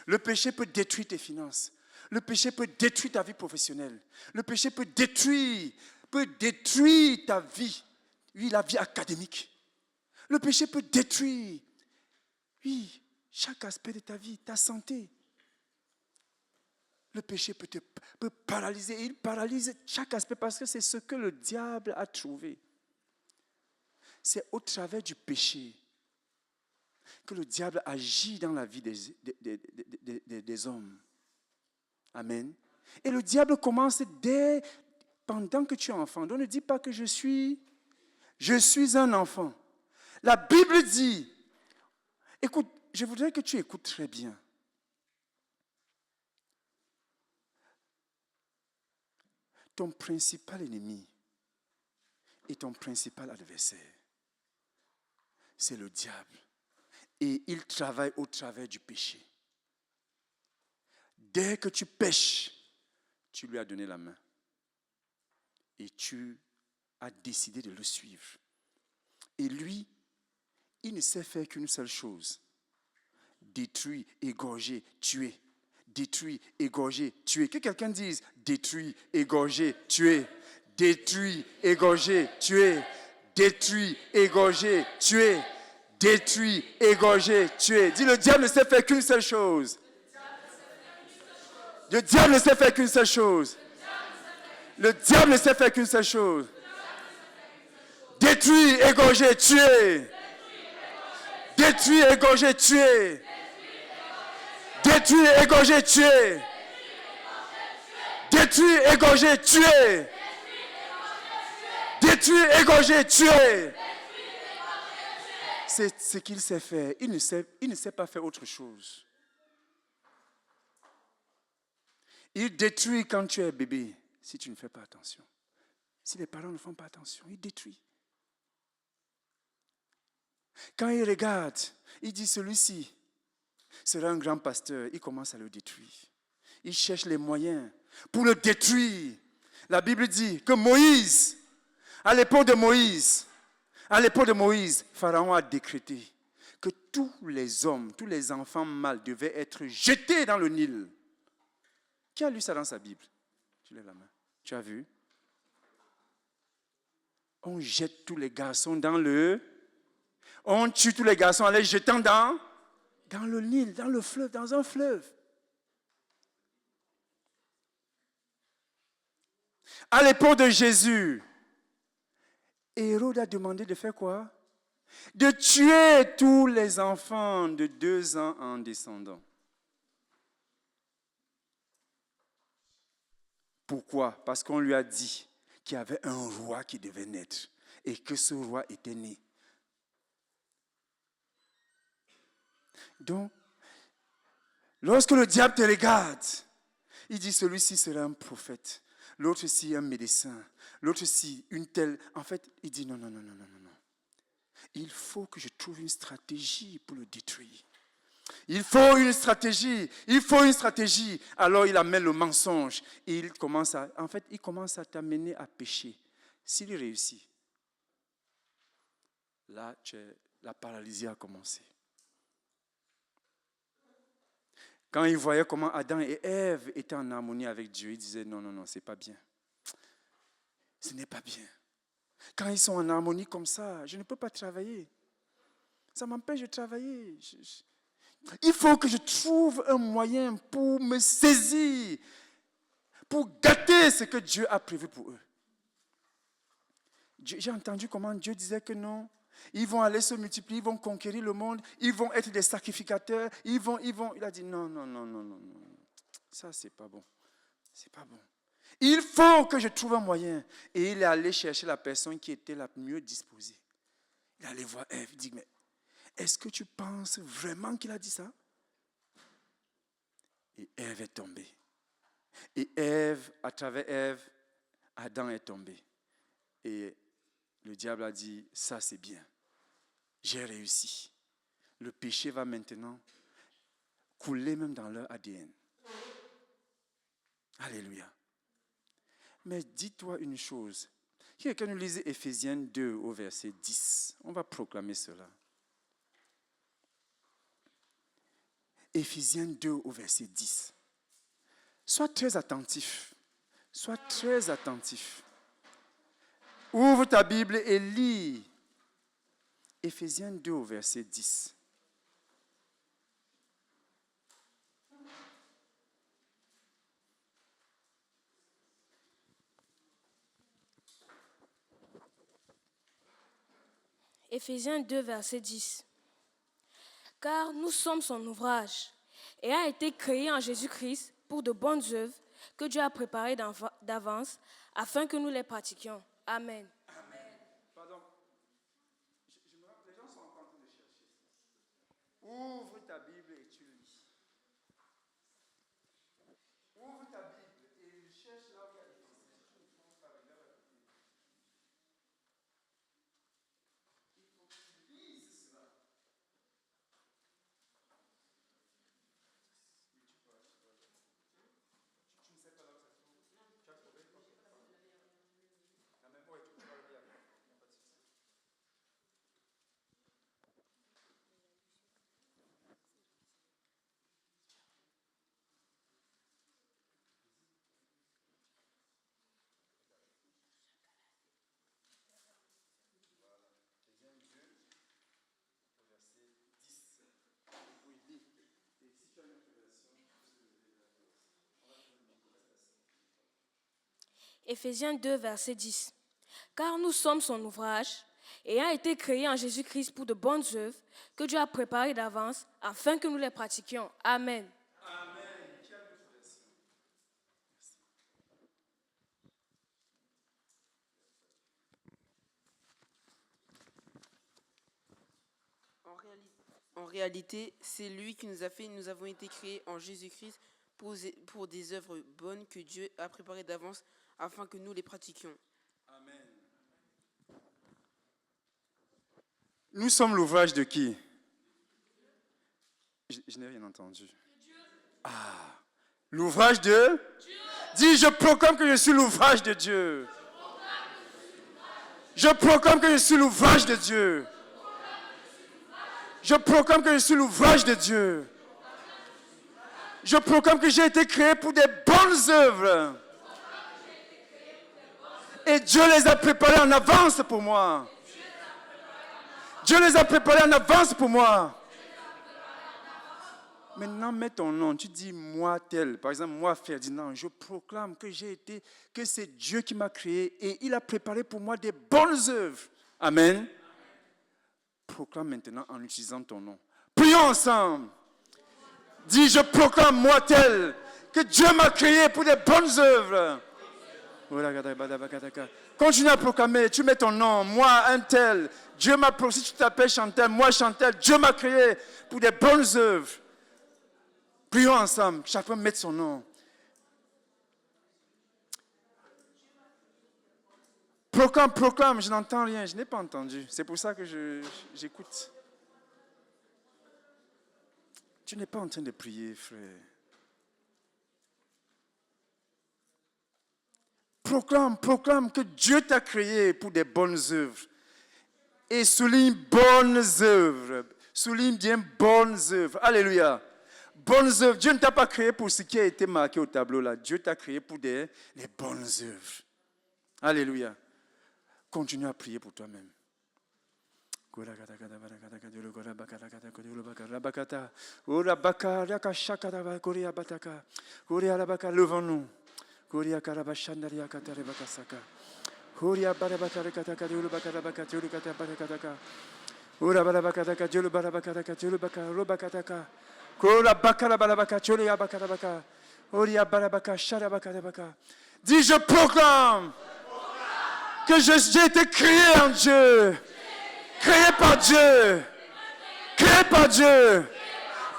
Le péché peut détruire tes finances. Le péché peut détruire ta vie professionnelle. Le péché peut détruire ta vie. Oui, la vie académique. Le péché peut détruire, oui, chaque aspect de ta vie, ta santé. Le péché peut paralyser. Il paralyse chaque aspect parce que c'est ce que le diable a trouvé. C'est au travers du péché que le diable agit dans la vie des hommes. Amen. Et le diable commence pendant que tu es enfant. Donc ne dis pas que je suis un enfant. La Bible dit, écoute, je voudrais que tu écoutes très bien. Ton principal ennemi et ton principal adversaire, c'est le diable. Et il travaille au travers du péché. Dès que tu pèches, tu lui as donné la main. Et tu as décidé de le suivre. Et lui, il ne sait faire qu'une seule chose. Détruire, égorger, tuer. Détruire, égorger, tuer. Que quelqu'un dise détruire, égorger, tuer. Détruire, égorger, tuer. Détruire, égorger, tuer. Détruire, égorger, tuer. Dis, le diable ne sait faire qu'une seule chose. Le diable ne sait faire qu'une seule chose. Le diable ne sait faire qu'une seule chose. Détruire, égorger, tuer. Détruire, égorger, tuer. Détruire, égorger, tuer. Détruire, égorger, tuer. Détruire, égorger, tuer. C'est ce qu'il sait faire. Il ne sait pas faire autre chose. Il détruit quand tu es bébé, si tu ne fais pas attention. Si les parents ne font pas attention, il détruit. Quand il regarde, il dit celui-ci sera un grand pasteur. Il commence à le détruire. Il cherche les moyens pour le détruire. La Bible dit que Moïse, à l'époque de Moïse, Pharaon a décrété que tous les hommes, tous les enfants mâles devaient être jetés dans le Nil. Qui a lu ça dans sa Bible? Tu lèves la main. Tu as vu? On jette tous les garçons dans le... On tue tous les garçons en les jetant dans le Nil, dans le fleuve, dans un fleuve. À l'époque de Jésus, Hérode a demandé de faire quoi? De tuer tous les enfants de 2 ans en descendant. Pourquoi? Parce qu'on lui a dit qu'il y avait un roi qui devait naître et que ce roi était né. Donc, Lorsque le diable te regarde, il dit celui-ci sera un prophète, l'autre-ci un médecin, l'autre-ci une telle. En fait, il dit non. Il faut que je trouve une stratégie pour le détruire. Il faut une stratégie. Alors il amène le mensonge. Et il commence à t'amener à pécher. S'il réussit, là, la paralysie a commencé. Quand il voyait comment Adam et Ève étaient en harmonie avec Dieu, il disait non, c'est pas bien. Ce n'est pas bien. Quand ils sont en harmonie comme ça, je ne peux pas travailler. Ça m'empêche de travailler. Il faut que je trouve un moyen pour me saisir, pour gâter ce que Dieu a prévu pour eux. J'ai entendu comment Dieu disait que non. Ils vont aller se multiplier, ils vont conquérir le monde, ils vont être des sacrificateurs, ils vont. Il a dit non. Ça, c'est pas bon. C'est pas bon. Il faut que je trouve un moyen. Et il est allé chercher la personne qui était la mieux disposée. Il est allé voir Ève. Il dit, mais est-ce que tu penses vraiment qu'il a dit ça? Et Ève est tombée. Et Ève, à travers Ève, Adam est tombé. Et le diable a dit, ça c'est bien. J'ai réussi. Le péché va maintenant couler même dans leur ADN. Alléluia. Mais dis-toi une chose. Quelqu'un nous lise Éphésiens 2 au verset 10. On va proclamer cela. Éphésiens 2 au verset 10. Sois très attentif. Sois très attentif. Ouvre ta Bible et lis Éphésiens 2 au verset 10. Éphésiens 2, verset 10. Car nous sommes son ouvrage et a été créé en Jésus-Christ pour de bonnes œuvres que Dieu a préparées d'avance afin que nous les pratiquions. Amen. Pardon. Les gens sont en train de chercher. Ouvre ta Bible et tu lis. Ouvre ta Bible et cherche là où il y a Éphésiens 2, verset 10. Car nous sommes son ouvrage et a été créé en Jésus-Christ pour de bonnes œuvres que Dieu a préparées d'avance afin que nous les pratiquions. Amen. En réalité, c'est lui qui nous a fait. Nous avons été créés en Jésus-Christ pour des œuvres bonnes que Dieu a préparées d'avance afin que nous les pratiquions. Amen. Nous sommes l'ouvrage de qui? Je n'ai rien entendu. L'ouvrage de Dieu. Dis, je proclame que je suis l'ouvrage de Dieu. Je proclame que je suis l'ouvrage de Dieu. Je proclame que je suis l'ouvrage de Dieu. Je proclame que j'ai été créé pour des bonnes œuvres. Et Dieu les a préparés en avance pour moi. Dieu les a préparés en avance pour moi. Maintenant, mets ton nom. Tu dis, moi tel. Par exemple, moi Ferdinand, je proclame que c'est Dieu qui m'a créé et il a préparé pour moi des bonnes œuvres. Amen. Proclame maintenant en utilisant ton nom. Prions ensemble. Dis, je proclame moi tel que Dieu m'a créé pour des bonnes œuvres. Continue à proclamer, tu mets ton nom, moi un tel, Dieu m'a si tu t'appelles Chantal, moi Chantal, Dieu m'a créé pour des bonnes œuvres. Prions ensemble, chacun mette son nom. Proclame, je n'entends rien, je n'ai pas entendu. C'est pour ça que j'écoute. Tu n'es pas en train de prier, frère. Proclame que Dieu t'a créé pour des bonnes œuvres. Et souligne bonnes œuvres. Souligne bien bonnes œuvres. Alléluia. Bonnes œuvres. Dieu ne t'a pas créé pour ce qui a été marqué au tableau là. Dieu t'a créé pour des bonnes œuvres. Alléluia. Continue à prier pour toi-même. Levons-nous. Dis, je proclame que j'ai été créé en Dieu, créé par Dieu,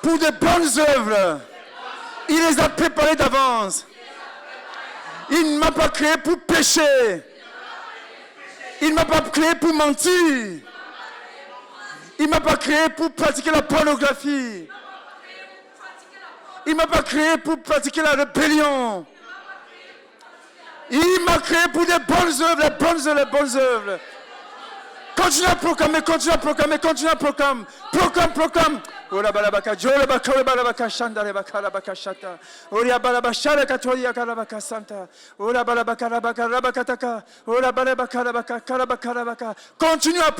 pour de bonnes œuvres. Il les a préparées d'avance. Il ne m'a pas créé pour pécher. Il ne m'a pas créé pour mentir. Il ne m'a pas créé pour pratiquer la pornographie. Il ne m'a pas créé pour pratiquer la rébellion. Il m'a créé pour des bonnes œuvres, les bonnes œuvres. Continue à proclamer. Proclame. Ora balabaka, jole bakore balabaka, shandare bakara bakashata. Ora balabashara katoria karabaka santa. Ora balabaka rabakataka. Ora balabaka rabaka. Continue à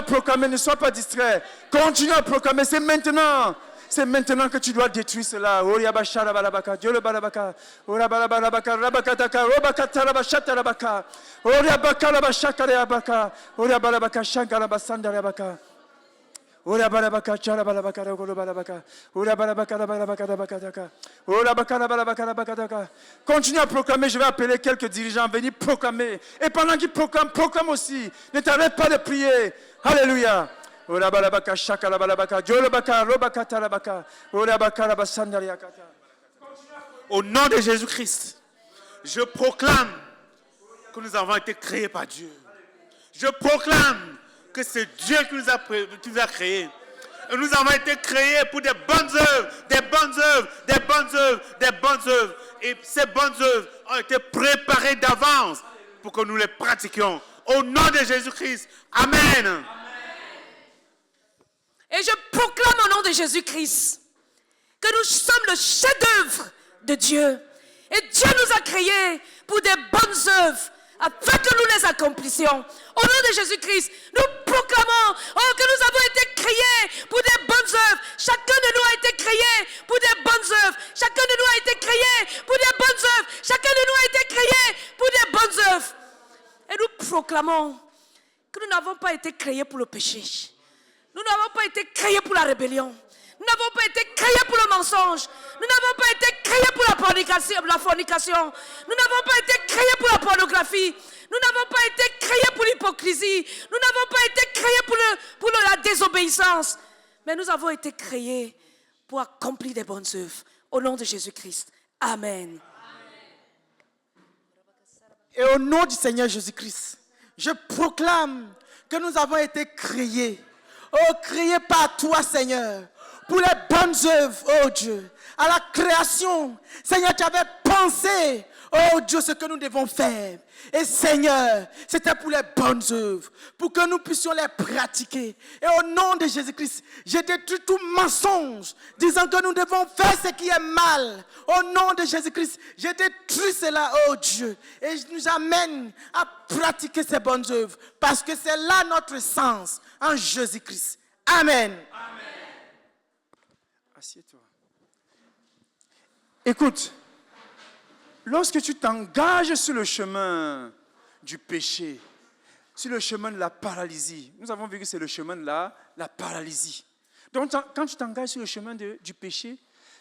proclamer. Ne sois pas distrait. Continue à proclamer. C'est maintenant que tu dois détruire cela. Ora bashara balabaka, jole balabaka. Ora balabaka rabakataka, robakata rabashata rabaka. Ora bakara bashaka rabaka. Ora balabaka shankara basanda rabaka. Ora balabaka chara balabaka rogolo balabaka. Ora balabaka balabaka. Ora bakara balabaka. Continue à proclamer, je vais appeler quelques dirigeants à venir proclamer. Et pendant qu'ils proclament, proclame aussi. Ne t'arrête pas de prier. Alléluia. Ora balabaka shaka balabaka. Jolo baka robaka tarabaka. Ora bakara basandaria kata. Au nom de Jésus-Christ, je proclame que nous avons été créés par Dieu. Je proclame que c'est Dieu qui nous a créés. Et nous avons été créés pour des bonnes œuvres. Et ces bonnes œuvres ont été préparées d'avance pour que nous les pratiquions. Au nom de Jésus-Christ. Amen. Et je proclame au nom de Jésus-Christ que nous sommes le chef-d'œuvre de Dieu. Et Dieu nous a créés pour des bonnes œuvres, afin que nous les accomplissions. Au nom de Jésus-Christ, nous proclamons que nous avons été créés pour des bonnes œuvres. Chacun de nous a été créé pour des bonnes œuvres. Chacun de nous a été créé pour des bonnes œuvres. Chacun de nous a été créé pour des bonnes œuvres. Et nous proclamons que nous n'avons pas été créés pour le péché. Nous n'avons pas été créés pour la rébellion. Nous n'avons pas été créés pour le mensonge. Nous n'avons pas été créés pour la fornication. Nous n'avons pas été créés pour la pornographie. Nous n'avons pas été créés pour l'hypocrisie. Nous n'avons pas été créés pour la désobéissance. Mais nous avons été créés pour accomplir des bonnes œuvres. Au nom de Jésus-Christ. Amen. Et au nom du Seigneur Jésus-Christ, je proclame que nous avons été créés. Créés par toi, Seigneur. Pour les bonnes œuvres, oh Dieu, à la création. Seigneur, tu avais pensé, oh Dieu, ce que nous devons faire. Et Seigneur, c'était pour les bonnes œuvres, pour que nous puissions les pratiquer. Et au nom de Jésus-Christ, j'ai détruit tout mensonge, disant que nous devons faire ce qui est mal. Au nom de Jésus-Christ, j'ai détruit cela, oh Dieu. Et je nous amène à pratiquer ces bonnes œuvres, parce que c'est là notre sens, en Jésus-Christ. Amen. Assieds-toi. Écoute, lorsque tu t'engages sur le chemin du péché, sur le chemin de la paralysie, nous avons vu que c'est le chemin de la paralysie. Donc, quand tu t'engages sur le chemin du péché,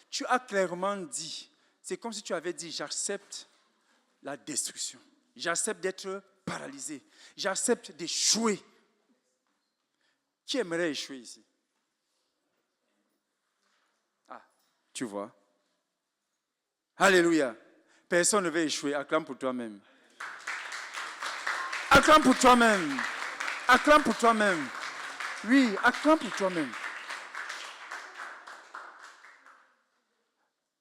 tu as clairement dit, c'est comme si tu avais dit, j'accepte la destruction, j'accepte d'être paralysé, j'accepte d'échouer. Qui aimerait échouer ici? Tu vois? Alléluia. Personne ne veut échouer. Acclame pour toi-même. Acclame pour toi-même. Acclame pour toi-même. Oui, acclame pour toi-même.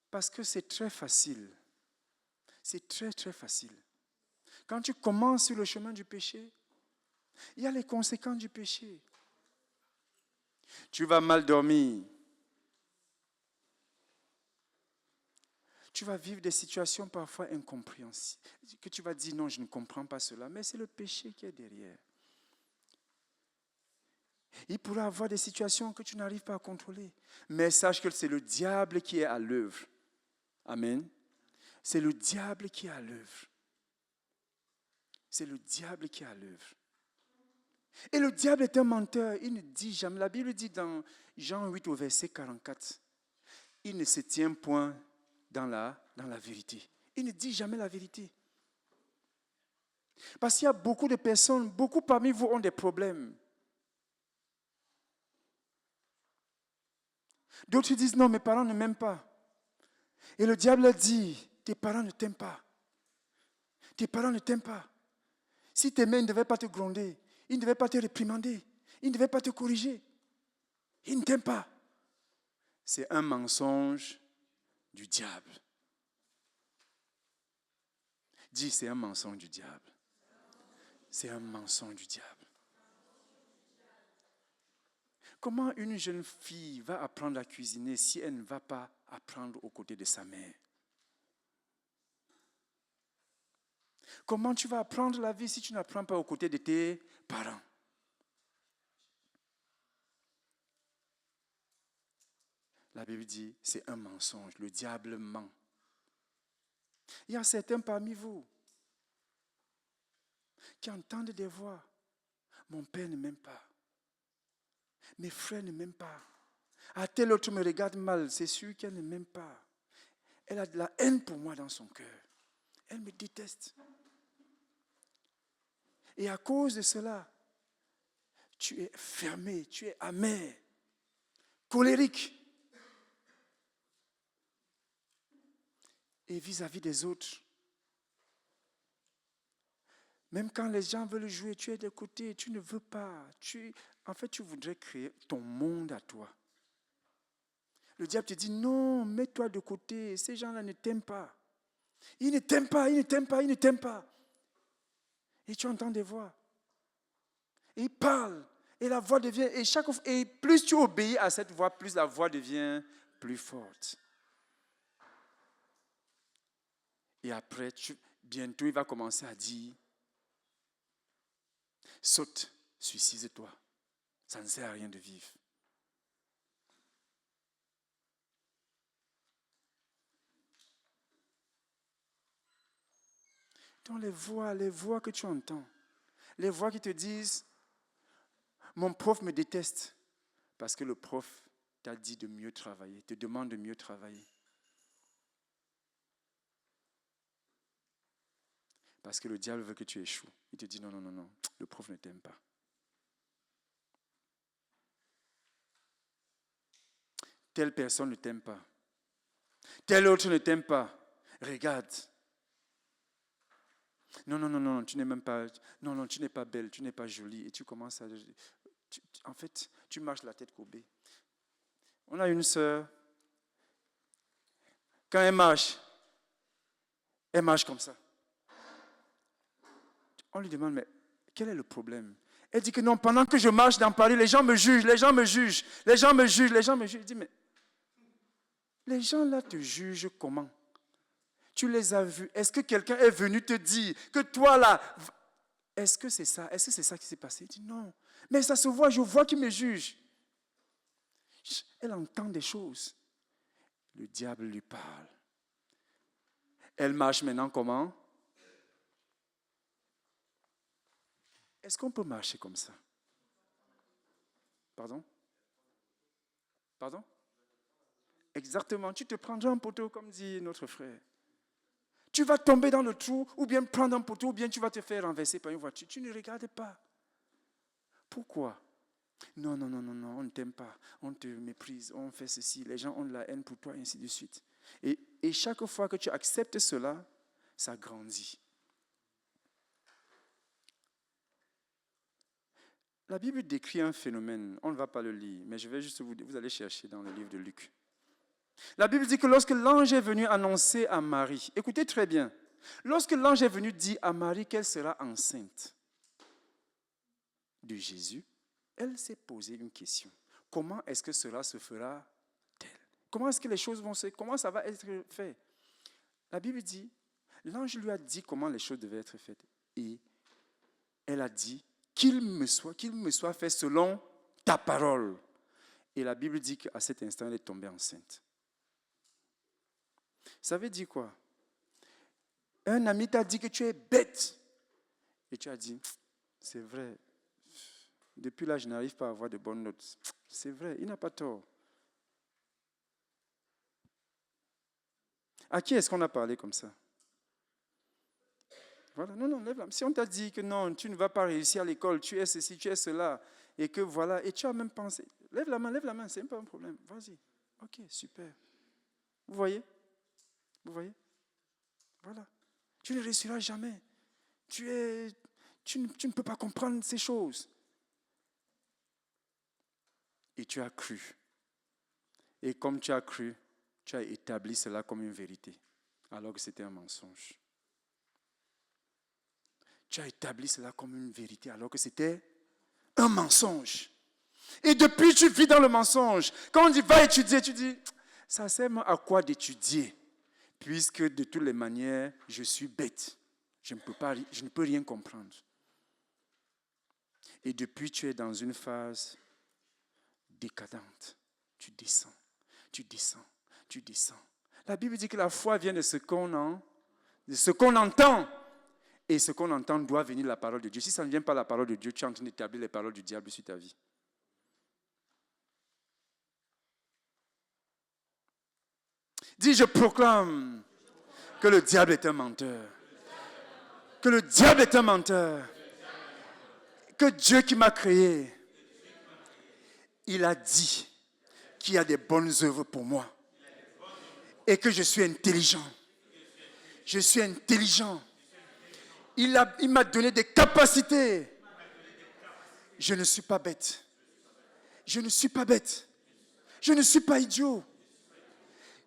Parce que c'est très facile. C'est très, très facile. Quand tu commences sur le chemin du péché, il y a les conséquences du péché. Tu vas mal dormir. Tu vas vivre des situations parfois incompréhensibles. Que tu vas dire non, je ne comprends pas cela, mais c'est le péché qui est derrière. Il pourra y avoir des situations que tu n'arrives pas à contrôler. Mais sache que c'est le diable qui est à l'œuvre. Amen. C'est le diable qui est à l'œuvre. C'est le diable qui est à l'œuvre. Et le diable est un menteur. Il ne dit jamais. La Bible dit dans Jean 8 au verset 44, il ne se tient point dans la vérité. Il ne dit jamais la vérité. Parce qu'il y a beaucoup de personnes, beaucoup parmi vous ont des problèmes. D'autres disent non, mes parents ne m'aiment pas. Et le diable dit, tes parents ne t'aiment pas. Tes parents ne t'aiment pas. Si t'aimaient, ils ne devaient pas te gronder. Ils ne devaient pas te réprimander. Ils ne devaient pas te corriger. Ils ne t'aiment pas. C'est un mensonge du diable. Dis, c'est un mensonge du diable. C'est un mensonge du diable. Comment une jeune fille va apprendre à cuisiner si elle ne va pas apprendre aux côtés de sa mère? Comment tu vas apprendre la vie si tu n'apprends pas aux côtés de tes parents? La Bible dit, c'est un mensonge. Le diable ment. Il y a certains parmi vous qui entendent des voix. Mon père ne m'aime pas. Mes frères ne m'aiment pas. Ah, tel autre me regarde mal. C'est sûr qu'elle ne m'aime pas. Elle a de la haine pour moi dans son cœur. Elle me déteste. Et à cause de cela, tu es fermé, tu es amer, colérique. Et vis-à-vis des autres, même quand les gens veulent jouer, tu es de côté, tu ne veux pas. En fait, tu voudrais créer ton monde à toi. Le diable te dit, non, mets-toi de côté, ces gens-là ne t'aiment pas. Ils ne t'aiment pas, ils ne t'aiment pas, ils ne t'aiment pas. Et tu entends des voix. Et ils parlent. Et la voix devient... Et plus tu obéis à cette voix, plus la voix devient plus forte. Et après, bientôt, il va commencer à dire, saute, suicide-toi. Ça ne sert à rien de vivre. Donc les voix que tu entends, les voix qui te disent, mon prof me déteste, parce que le prof t'a dit de mieux travailler, te demande de mieux travailler. Parce que le diable veut que tu échoues. Il te dit non, non, non, non, le prof ne t'aime pas. Telle personne ne t'aime pas. Tel autre ne t'aime pas. Regarde. Non, non, non, non, tu n'es même pas... Non, non, tu n'es pas belle, tu n'es pas jolie. Et tu commences à... En fait, tu marches la tête courbée. On a une sœur. Quand elle marche comme ça. On lui demande, mais quel est le problème? Elle dit que non, pendant que je marche dans Paris, les gens me jugent, les gens me jugent, les gens me jugent, les gens me jugent. Je dis, mais les gens là te jugent comment? Tu les as vus. Est-ce que quelqu'un est venu te dire que toi là, est-ce que c'est ça? Est-ce que c'est ça qui s'est passé? Il dit non. Mais ça se voit, je vois qu'ils me jugent. Elle entend des choses. Le diable lui parle. Elle marche maintenant comment? Est-ce qu'on peut marcher comme ça? Pardon? Pardon? Exactement. Tu te prendras un poteau, comme dit notre frère. Tu vas tomber dans le trou, ou bien prendre un poteau, ou bien tu vas te faire renverser par une voiture. Tu ne regardes pas. Pourquoi? Non, non, non, non, non, on ne t'aime pas, on te méprise, on fait ceci, les gens ont de la haine pour toi, et ainsi de suite. Et chaque fois que tu acceptes cela, ça grandit. La Bible décrit un phénomène, on ne va pas le lire, mais je vais juste vous allez chercher dans le livre de Luc. La Bible dit que lorsque l'ange est venu annoncer à Marie, écoutez très bien, lorsque l'ange est venu dire à Marie qu'elle sera enceinte de Jésus, elle s'est posé une question. Comment est-ce que cela se fera-t-elle? Comment est-ce que les choses vont comment ça va être fait? La Bible dit, l'ange lui a dit comment les choses devaient être faites. Et elle a dit, qu'il me soit fait selon ta parole. Et la Bible dit qu'à cet instant, elle est tombée enceinte. Ça veut dire quoi? Un ami t'a dit que tu es bête. Et tu as dit, c'est vrai. Depuis là, je n'arrive pas à avoir de bonnes notes. C'est vrai, il n'a pas tort. À qui est-ce qu'on a parlé comme ça? Voilà, non, lève la main. Si on t'a dit que non, tu ne vas pas réussir à l'école, tu es ceci, tu es cela, et que voilà, et tu as même pensé, lève la main, c'est pas un problème. Vas-y. Ok, super. Vous voyez? Voilà. Tu ne réussiras jamais. Tu ne peux pas comprendre ces choses. Et tu as cru. Et comme tu as cru, tu as établi cela comme une vérité, alors que c'était un mensonge. Tu as établi cela comme une vérité, alors que c'était un mensonge. Et depuis, tu vis dans le mensonge. Quand on dit va étudier, tu dis, ça sert à quoi d'étudier? Puisque de toutes les manières, je suis bête. Je ne peux rien comprendre. Et depuis, tu es dans une phase décadente. Tu descends. La Bible dit que la foi vient de ce qu'on entend. Et ce qu'on entend doit venir de la parole de Dieu. Si ça ne vient pas de la parole de Dieu, tu es en train d'établir les paroles du diable sur ta vie. Dis, je proclame que le diable est un menteur. Que le diable est un menteur. Que Dieu qui m'a créé, il a dit qu'il y a des bonnes œuvres pour moi. Et que je suis intelligent. Je suis intelligent. Il m'a donné des capacités. Je ne suis pas bête. Je ne suis pas idiot.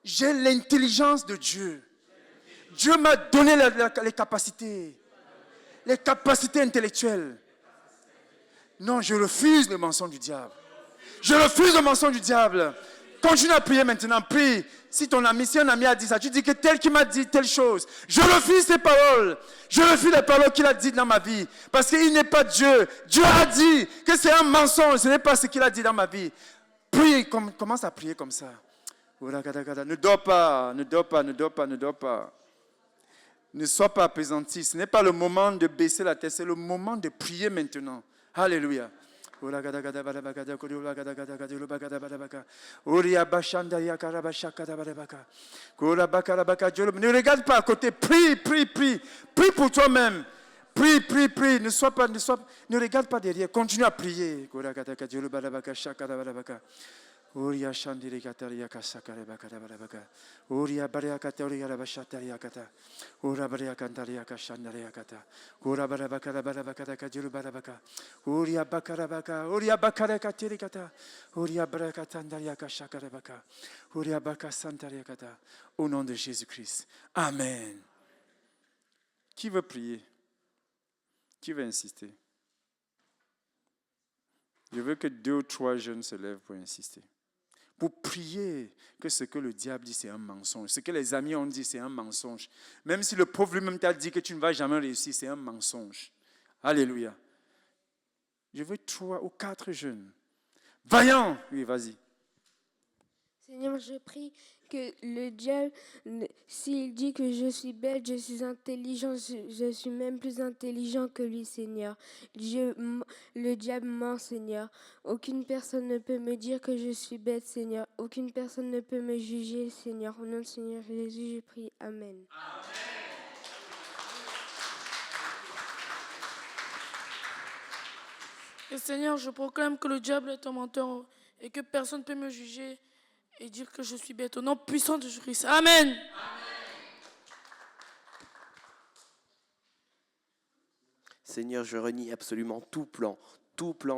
J'ai l'intelligence de Dieu. Dieu m'a donné les capacités. Les capacités intellectuelles. Non, je refuse le mensonge du diable. Je refuse le mensonge du diable. Continue à prier maintenant, prie. Si un ami a dit ça, tu dis que tel qui m'a dit telle chose. Je refuse ces paroles. Je refuse les paroles qu'il a dites dans ma vie. Parce qu'il n'est pas Dieu. Dieu a dit que c'est un mensonge. Ce n'est pas ce qu'il a dit dans ma vie. Prie, commence à prier comme ça. Ne dors pas. Ne sois pas appesanti. Ce n'est pas le moment de baisser la tête. C'est le moment de prier maintenant. Alléluia. Ne regarde pas à côté. Prie. Prie pour toi-même. Prie. Ne regarde pas derrière. Continue à prier. Oria Shandiri Kataria Kasakare Bakarabarabaka. Oria Baria Kataria Rabashataria Kata. Ora Baria Kantaria Kashandaria Kata. Ora Barabakara Barabaka Kajuru Barabaka. Oria Bakarabaka. Oria Bakara Katiri Kata. Oria Barakatandaria Kashakarabaka. Oria Baka Santaria Kata. Au nom de Jésus-Christ. Amen. Qui veut prier? Qui veut insister? Je veux que 2 ou 3 jeunes se lèvent pour insister. Pour prier que ce que le diable dit, c'est un mensonge. Ce que les amis ont dit, c'est un mensonge. Même si le pauvre lui-même t'a dit que tu ne vas jamais réussir, c'est un mensonge. Alléluia. Je veux 3 ou 4 jeunes. Vaillants. Oui, vas-y. Seigneur, je prie que le diable, s'il dit que je suis bête, je suis intelligent, je suis même plus intelligent que lui, Seigneur. Le diable ment, Seigneur. Aucune personne ne peut me dire que je suis bête, Seigneur. Aucune personne ne peut me juger, Seigneur. Au nom du Seigneur Jésus, je prie. Amen. Et Seigneur, je proclame que le diable est un menteur et que personne ne peut me juger et dire que je suis bête. Au nom puissant de Jésus-Christ. Amen. Seigneur, je renie absolument tout plan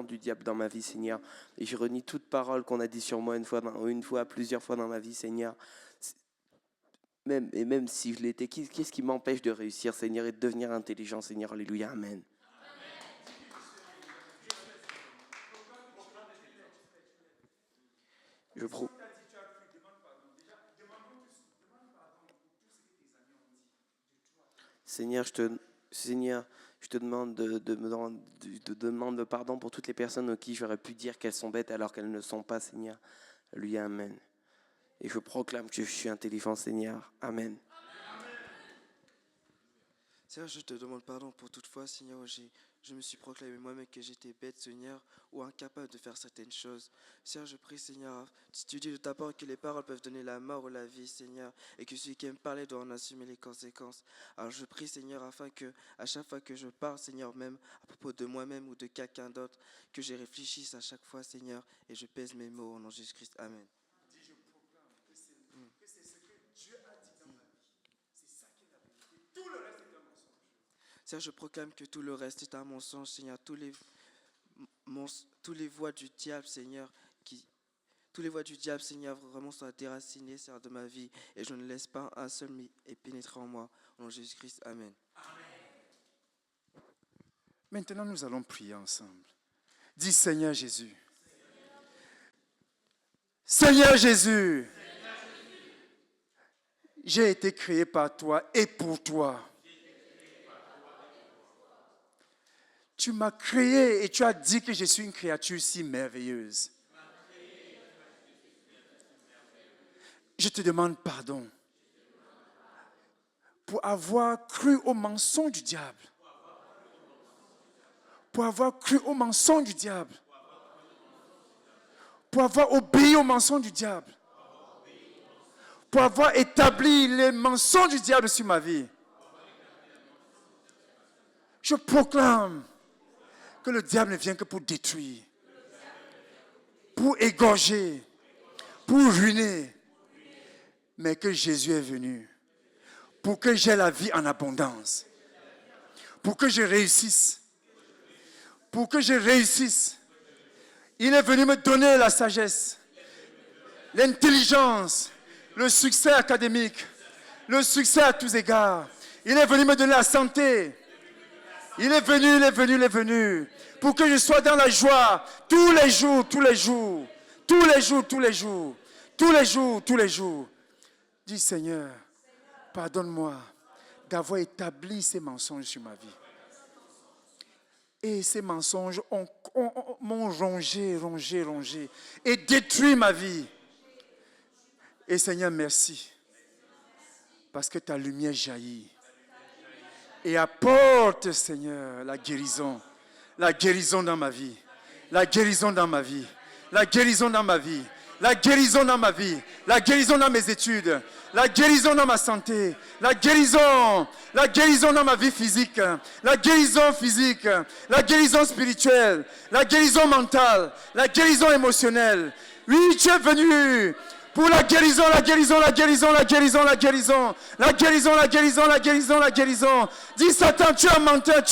du diable dans ma vie, Seigneur. Et je renie toute parole qu'on a dit sur moi une fois, plusieurs fois dans ma vie, Seigneur. Même si je l'étais, qu'est-ce qui m'empêche de réussir, Seigneur, et de devenir intelligent, Seigneur. Alléluia, amen. Seigneur, je te demande de demander pardon pour toutes les personnes à qui j'aurais pu dire qu'elles sont bêtes alors qu'elles ne le sont pas, Seigneur. Alléluia, amen. Et je proclame que je suis intelligent, Seigneur. Amen. Seigneur, je te demande pardon pour toute fois, Seigneur, où je me suis proclamé moi-même que j'étais bête, Seigneur, ou incapable de faire certaines choses. Seigneur, je prie, Seigneur, si tu dis de ta parole que les paroles peuvent donner la mort ou la vie, Seigneur, et que celui qui aime parler doit en assumer les conséquences. Alors je prie, Seigneur, afin que, à chaque fois que je parle, Seigneur, même à propos de moi-même ou de quelqu'un d'autre, que je réfléchisse à chaque fois, Seigneur, et je pèse mes mots au nom de Jésus-Christ. Amen. Seigneur, je proclame que tout le reste est un mensonge, Seigneur. Tous les voies du diable, Seigneur, Seigneur, vraiment sont déracinées, Seigneur, de ma vie. Et je ne laisse pas un seul et pénétrer en moi. Au nom de Jésus-Christ, amen. Maintenant, nous allons prier ensemble. Dis Seigneur Jésus. Seigneur Jésus. J'ai été créé par toi et pour toi. Tu m'as créé et tu as dit que je suis une créature si merveilleuse. Je te demande pardon pour avoir cru au mensonge du diable. Pour avoir cru au mensonge du diable. Pour avoir obéi au mensonge du diable. Pour avoir établi les mensonges du diable sur ma vie. Je proclame que le diable ne vient que pour détruire, pour égorger, pour ruiner, mais que Jésus est venu pour que j'aie la vie en abondance, pour que je réussisse, pour que je réussisse. Il est venu me donner la sagesse, l'intelligence, le succès académique, le succès à tous égards. Il est venu me donner la santé. Il est venu, pour que je sois dans la joie tous les jours. Dis Seigneur, pardonne-moi d'avoir établi ces mensonges sur ma vie. Et ces mensonges m'ont rongé et détruit ma vie. Et Seigneur, merci, parce que ta lumière jaillit. Et apporte, Seigneur, la guérison dans ma vie, la guérison dans ma vie, la guérison dans ma vie, la guérison dans ma vie, la guérison dans mes études, la guérison dans ma santé, la guérison dans ma vie physique, la guérison physique, la guérison spirituelle, la guérison mentale, la guérison émotionnelle. Oui, tu es venu pour la guérison. Dis Satan, tu es un menteur.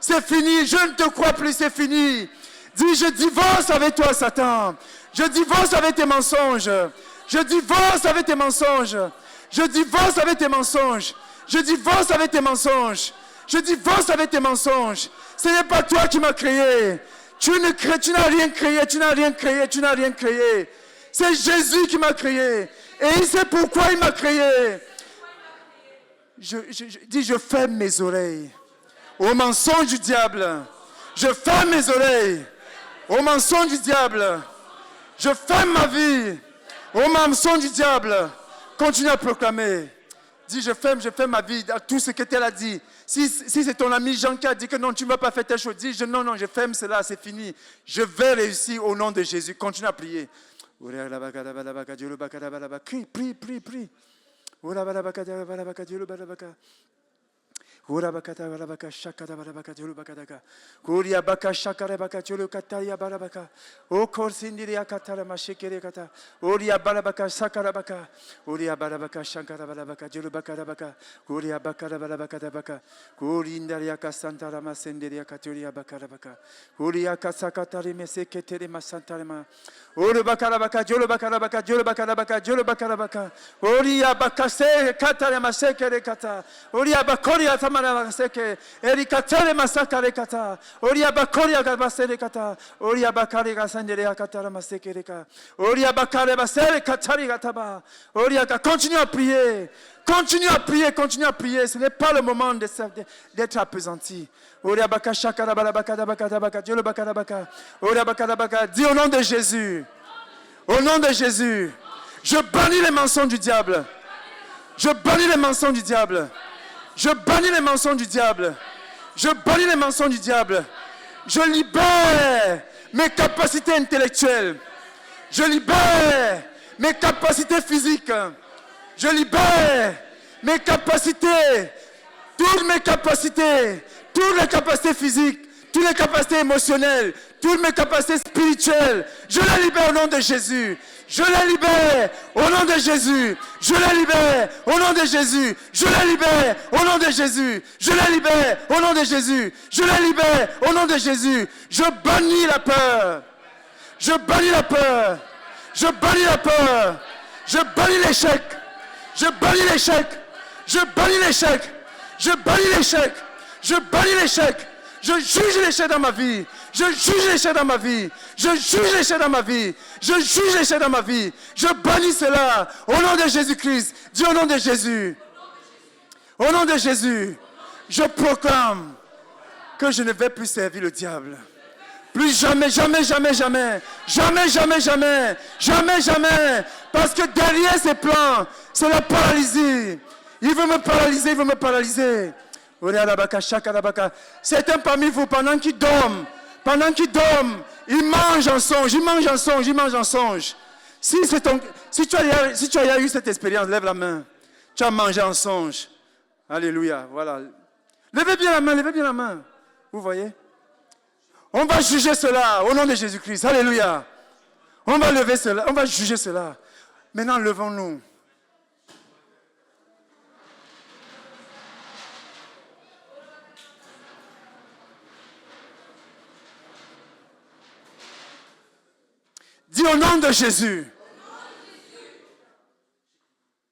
C'est fini, je ne te crois plus, c'est fini. Dis, je divorce avec toi, Satan. Je divorce avec tes mensonges. Je divorce avec tes mensonges. Ce n'est pas toi qui m'as créé. Tu n'as rien créé. C'est Jésus qui m'a créé. Et il sait pourquoi il m'a créé. Je ferme mes oreilles au mensonge du diable. Je ferme mes oreilles au mensonge du diable. Je ferme ma vie au mensonge du diable. Continue à proclamer. Dis, je ferme ma vie à tout ce que tu as dit. Si c'est ton ami Jean qui a dit que non, tu ne vas pas faire telle chose, dis, non, je ferme cela, c'est fini. Je vais réussir au nom de Jésus. Continue à prier. Prie. Ora bakata barabaka shakara barabaka jolo bakadaka. Kuria baka shakara baka jolo kataria barabaka. O korsindiri akatara mashekere kata. Oria barabaka shakara baka. Oria barabaka shankara barabaka jolo bakara baka. Kuria bakara barabaka baka. Kurindaria kasantara masendiri akatoria bakara baka. Kuria kasakatari meseketere masantara ma. Ora bakara baka jolo bakara baka jolo bakara baka jolo bakara baka. Oria bakase katara masekere kata. Oria bakoria Seke, Erikatare Masakare Kata, Oria Bakoria Gabasere Kata, Oria Bakare Gasandere Katara Masekereka, Oria Bakare Basere Katari Gataba, Oria, continue à prier, continue à prier, continue à prier, ce n'est pas le moment d'être appesanti. Oria Baka Shakara Balabaka Baka, Dieu le Bakara Baka, Oria Bakara Baka, dis au nom de Jésus, au nom de Jésus, je bannis les mensonges du diable, je bannis les mensonges du diable. Je bannis les mensonges du diable. Je bannis les mensonges du diable. Je libère mes capacités intellectuelles. Je libère mes capacités physiques. Je libère mes capacités, toutes mes capacités physiques, toutes les capacités émotionnelles, toutes mes capacités spirituelles. Je les libère au nom de Jésus. Je les libère au nom de Jésus. Je les libère au nom de Jésus. Je les libère au nom de Jésus. Je les libère au nom de Jésus. Je les libère au nom de Jésus. Je bannis la peur. Je bannis la peur. Je bannis la peur. Je bannis l'échec. Je bannis l'échec. Je bannis l'échec. Je bannis l'échec. Je bannis l'échec. Je juge l'échec dans ma vie. Je juge l'échec dans ma vie. Je juge l'échec dans ma vie. Je juge l'échec dans ma vie. Je bannis cela au nom de Jésus-Christ. Dis au nom de Jésus. Au nom de Jésus, je proclame que je ne vais plus servir le diable. Plus jamais, jamais, jamais, jamais. Jamais, jamais, jamais. Jamais, jamais. Parce que derrière ces plans, c'est la paralysie. Il veut me paralyser, il veut me paralyser. Certains parmi vous, pendant qu'ils dorment, ils mangent en songe, ils mangent en songe, ils mangent en songe. Si tu as eu cette expérience, lève la main. Tu as mangé en songe. Alléluia, voilà. Levez bien la main, levez bien la main. Vous voyez? On va juger cela au nom de Jésus-Christ. Alléluia. On va lever cela, on va juger cela. Maintenant, levons-nous. Dis au nom de Jésus.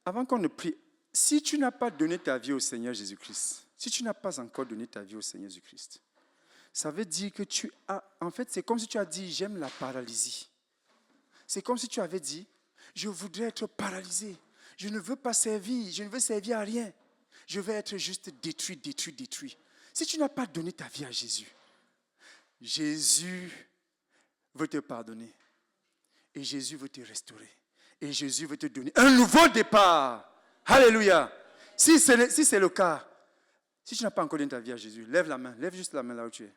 Avant qu'on ne prie, si tu n'as pas donné ta vie au Seigneur Jésus-Christ, si tu n'as pas encore donné ta vie au Seigneur Jésus-Christ, ça veut dire que tu as, en fait, c'est comme si tu as dit, j'aime la paralysie. C'est comme si tu avais dit, je voudrais être paralysé. Je ne veux pas servir, je ne veux servir à rien. Je veux être juste détruit, détruit, détruit. Si tu n'as pas donné ta vie à Jésus, Jésus veut te pardonner. Et Jésus veut te restaurer. Et Jésus veut te donner un nouveau départ. Alléluia. Si c'est le cas, si tu n'as pas encore donné ta vie à Jésus, lève la main. Lève juste la main là où tu es.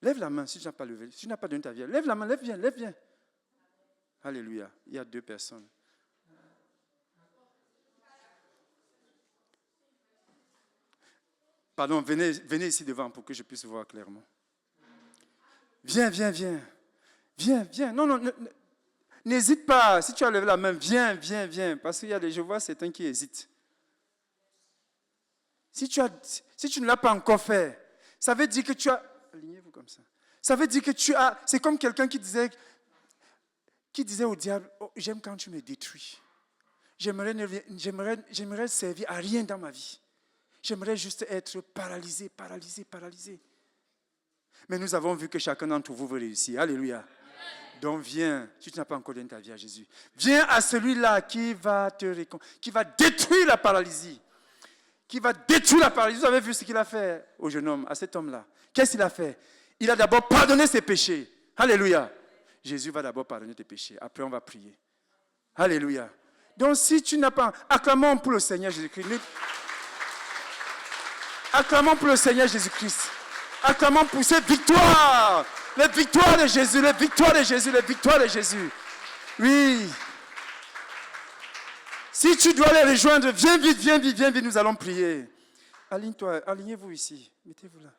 Lève la main si tu n'as pas levé. Si tu n'as pas donné ta vie, lève la main, lève bien, lève bien. Alléluia. Il y a 2 personnes. Pardon, venez ici devant pour que je puisse voir clairement. Viens, viens, viens. Viens, viens. Non, non, n'hésite pas. Si tu as levé la main, viens, viens, viens. Parce qu'il y a je vois certains qui hésitent. Si tu ne l'as pas encore fait, ça veut dire que tu as... Alignez-vous comme ça. Ça veut dire que tu as... C'est comme quelqu'un qui disait au diable, oh, j'aime quand tu me détruis. J'aimerais servir à rien dans ma vie. J'aimerais juste être paralysé, paralysé, paralysé. Mais nous avons vu que chacun d'entre vous veut réussir. Alléluia. Donc viens, si tu n'as pas encore donné ta vie à Jésus, viens à celui-là qui va détruire la paralysie. Qui va détruire la paralysie. Vous avez vu ce qu'il a fait au jeune homme, à cet homme-là. Qu'est-ce qu'il a fait? Il a d'abord pardonné ses péchés. Alléluia. Jésus va d'abord pardonner tes péchés. Après, on va prier. Alléluia. Donc, si tu n'as pas... Acclamons pour le Seigneur Jésus-Christ. Acclamons pour le Seigneur Jésus-Christ. Acclamons pour ses victoires. Les victoires de Jésus, les victoires de Jésus, les victoires de Jésus. Oui. Si tu dois les rejoindre, viens vite, viens vite, viens vite, nous allons prier. aligne-toi, alignez-vous ici. Mettez-vous là.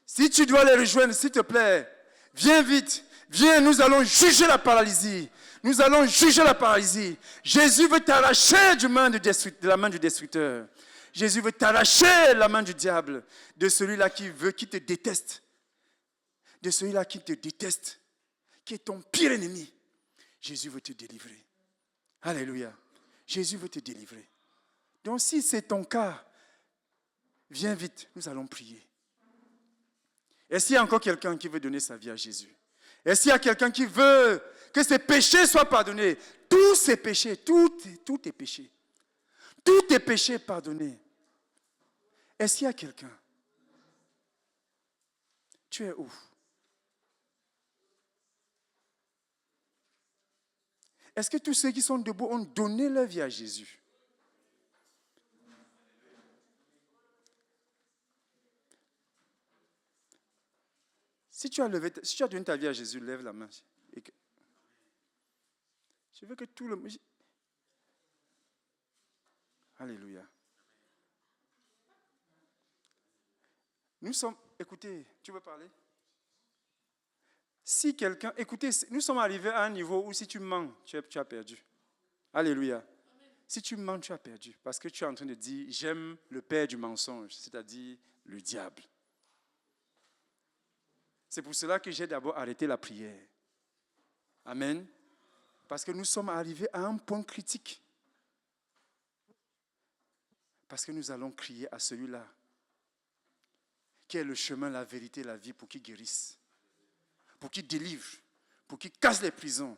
Si tu dois les rejoindre, s'il te plaît, viens vite. Viens, nous allons juger la paralysie. Nous allons juger la paralysie. Jésus veut t'arracher de la main du destructeur. Jésus veut t'arracher la main du diable, de celui-là qui te déteste. De celui-là qui te déteste, qui est ton pire ennemi. Jésus veut te délivrer. Alléluia. Jésus veut te délivrer. Donc si c'est ton cas, viens vite, nous allons prier. Est-ce qu'il y a encore quelqu'un qui veut donner sa vie à Jésus? Est-ce qu'il y a quelqu'un qui veut que ses péchés soient pardonnés? Tous ses péchés, tous tes péchés. Tous tes péchés pardonnés. Est-ce qu'il y a quelqu'un? Tu es où? Est-ce que tous ceux qui sont debout ont donné leur vie à Jésus? Si tu as donné ta vie à Jésus, lève la main. Je veux que tout le monde... Alléluia. Nous sommes... Écoutez, tu veux parler? Si quelqu'un... Écoutez, nous sommes arrivés à un niveau où si tu mens, tu as perdu. Alléluia. Amen. Si tu mens, tu as perdu. Parce que tu es en train de dire, j'aime le père du mensonge, c'est-à-dire le diable. C'est pour cela que j'ai d'abord arrêté la prière. Amen. Parce que nous sommes arrivés à un point critique. Parce que nous allons crier à celui-là, qui est le chemin, la vérité, la vie, pour qu'il guérisse, pour qu'il délivre, pour qu'il casse les prisons,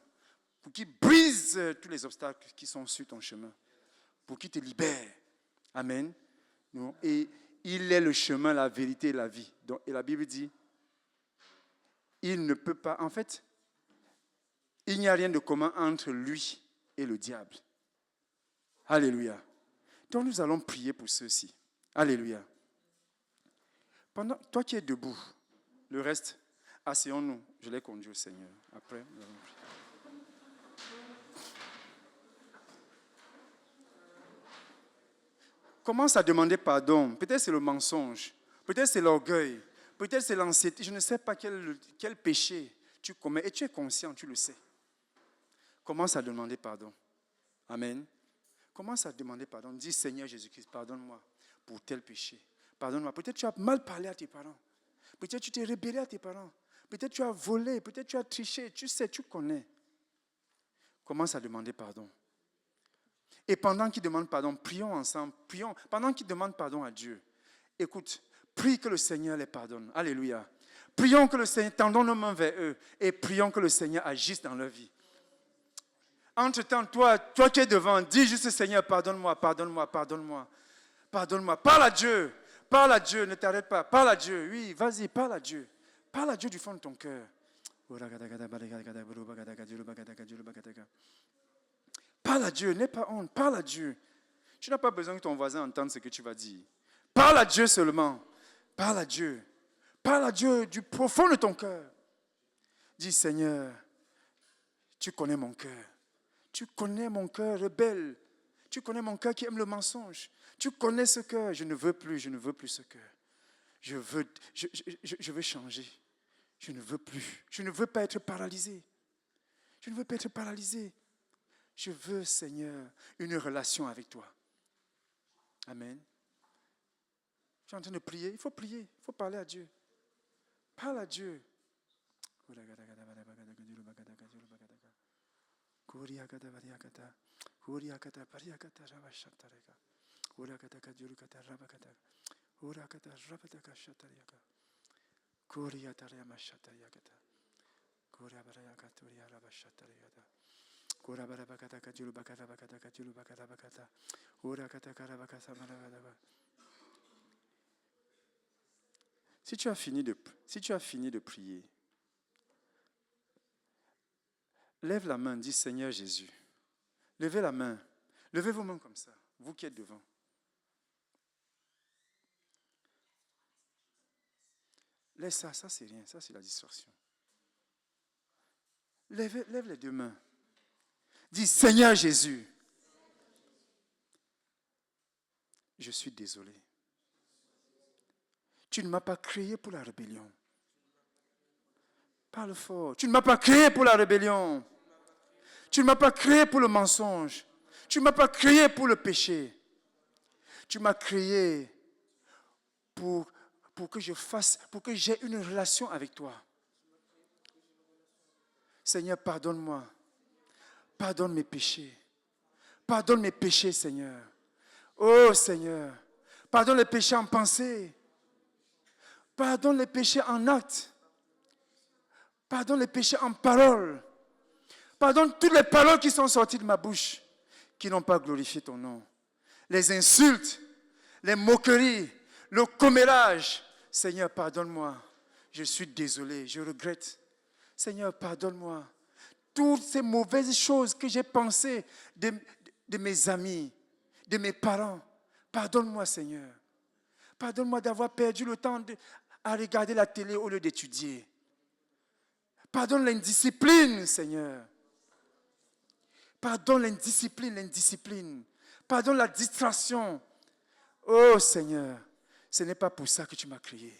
pour qu'il brise tous les obstacles qui sont sur ton chemin, pour qu'il te libère. Amen. Et il est le chemin, la vérité et la vie. Donc, et la Bible dit, il ne peut pas, en fait, il n'y a rien de commun entre lui et le diable. Alléluia. Donc nous allons prier pour ceux-ci. Alléluia. Pendant, toi qui es debout, le reste, asseyons-nous. Je l'ai conduit au Seigneur. Après, nous allons prier. Commence à demander pardon. Peut-être c'est le mensonge. Peut-être c'est l'orgueil. Peut-être c'est l'anxiété. Je ne sais pas quel péché tu commets. Et tu es conscient, tu le sais. Commence à demander pardon. Amen. Commence à demander pardon. Dis, Seigneur Jésus-Christ, pardonne-moi pour tel péché. Pardonne-moi. Peut-être tu as mal parlé à tes parents. Peut-être tu t'es rébellé à tes parents. Peut-être tu as volé. Peut-être tu as triché. Tu sais, tu connais. Commence à demander pardon. Et pendant qu'il demande pardon, prions ensemble. Prions. Pendant qu'il demande pardon à Dieu, écoute, prie que le Seigneur les pardonne. Alléluia. Prions que le Seigneur, tendons nos mains vers eux et prions que le Seigneur agisse dans leur vie. Entre-temps, toi qui es devant, dis juste Seigneur, pardonne-moi, pardonne-moi, pardonne-moi. Pardonne-moi. Parle à Dieu. Parle à Dieu, ne t'arrête pas. Parle à Dieu. Oui, vas-y, parle à Dieu. Parle à Dieu du fond de ton cœur. Parle à Dieu, n'aie pas honte. Parle à Dieu. Tu n'as pas besoin que ton voisin entende ce que tu vas dire. Parle à Dieu seulement. Parle à Dieu. Parle à Dieu du profond de ton cœur. Dis, Seigneur, tu connais mon cœur. Tu connais mon cœur rebelle. Tu connais mon cœur qui aime le mensonge. Tu connais ce cœur. Je ne veux plus ce cœur. Je veux changer. Je ne veux plus. Je ne veux pas être paralysé. Je ne veux pas être paralysé. Je veux, Seigneur, une relation avec toi. Amen. Je suis en train de prier. Il faut prier. Il faut parler à Dieu. Parle à Dieu. Si tu as fini de prier, lève la main, dis Seigneur Jésus. Levez la main. Levez vos mains comme ça, vous qui êtes devant. Laisse ça c'est rien, ça c'est la distorsion. Lève les deux mains. Dis Seigneur Jésus, je suis désolé. Tu ne m'as pas créé pour la rébellion. Parle fort. Tu ne m'as pas créé pour la rébellion. Tu ne m'as pas créé pour le mensonge. Tu ne m'as pas créé pour le péché. Tu m'as créé pour que j'ai une relation avec toi. Seigneur, pardonne-moi. Pardonne mes péchés. Pardonne mes péchés, Seigneur. Oh, Seigneur. Pardonne les péchés en pensée. Pardonne les péchés en acte. Pardonne les péchés en parole. Pardonne toutes les paroles qui sont sorties de ma bouche, qui n'ont pas glorifié ton nom. Les insultes, les moqueries, le commérage. Seigneur, pardonne-moi. Je suis désolé, je regrette. Seigneur, pardonne-moi. Toutes ces mauvaises choses que j'ai pensées de mes amis, de mes parents. Pardonne-moi, Seigneur. Pardonne-moi d'avoir perdu le temps à regarder la télé au lieu d'étudier. Pardonne l'indiscipline, Seigneur. Pardonne l'indiscipline. Pardonne la distraction. Oh, Seigneur, ce n'est pas pour ça que tu m'as créé.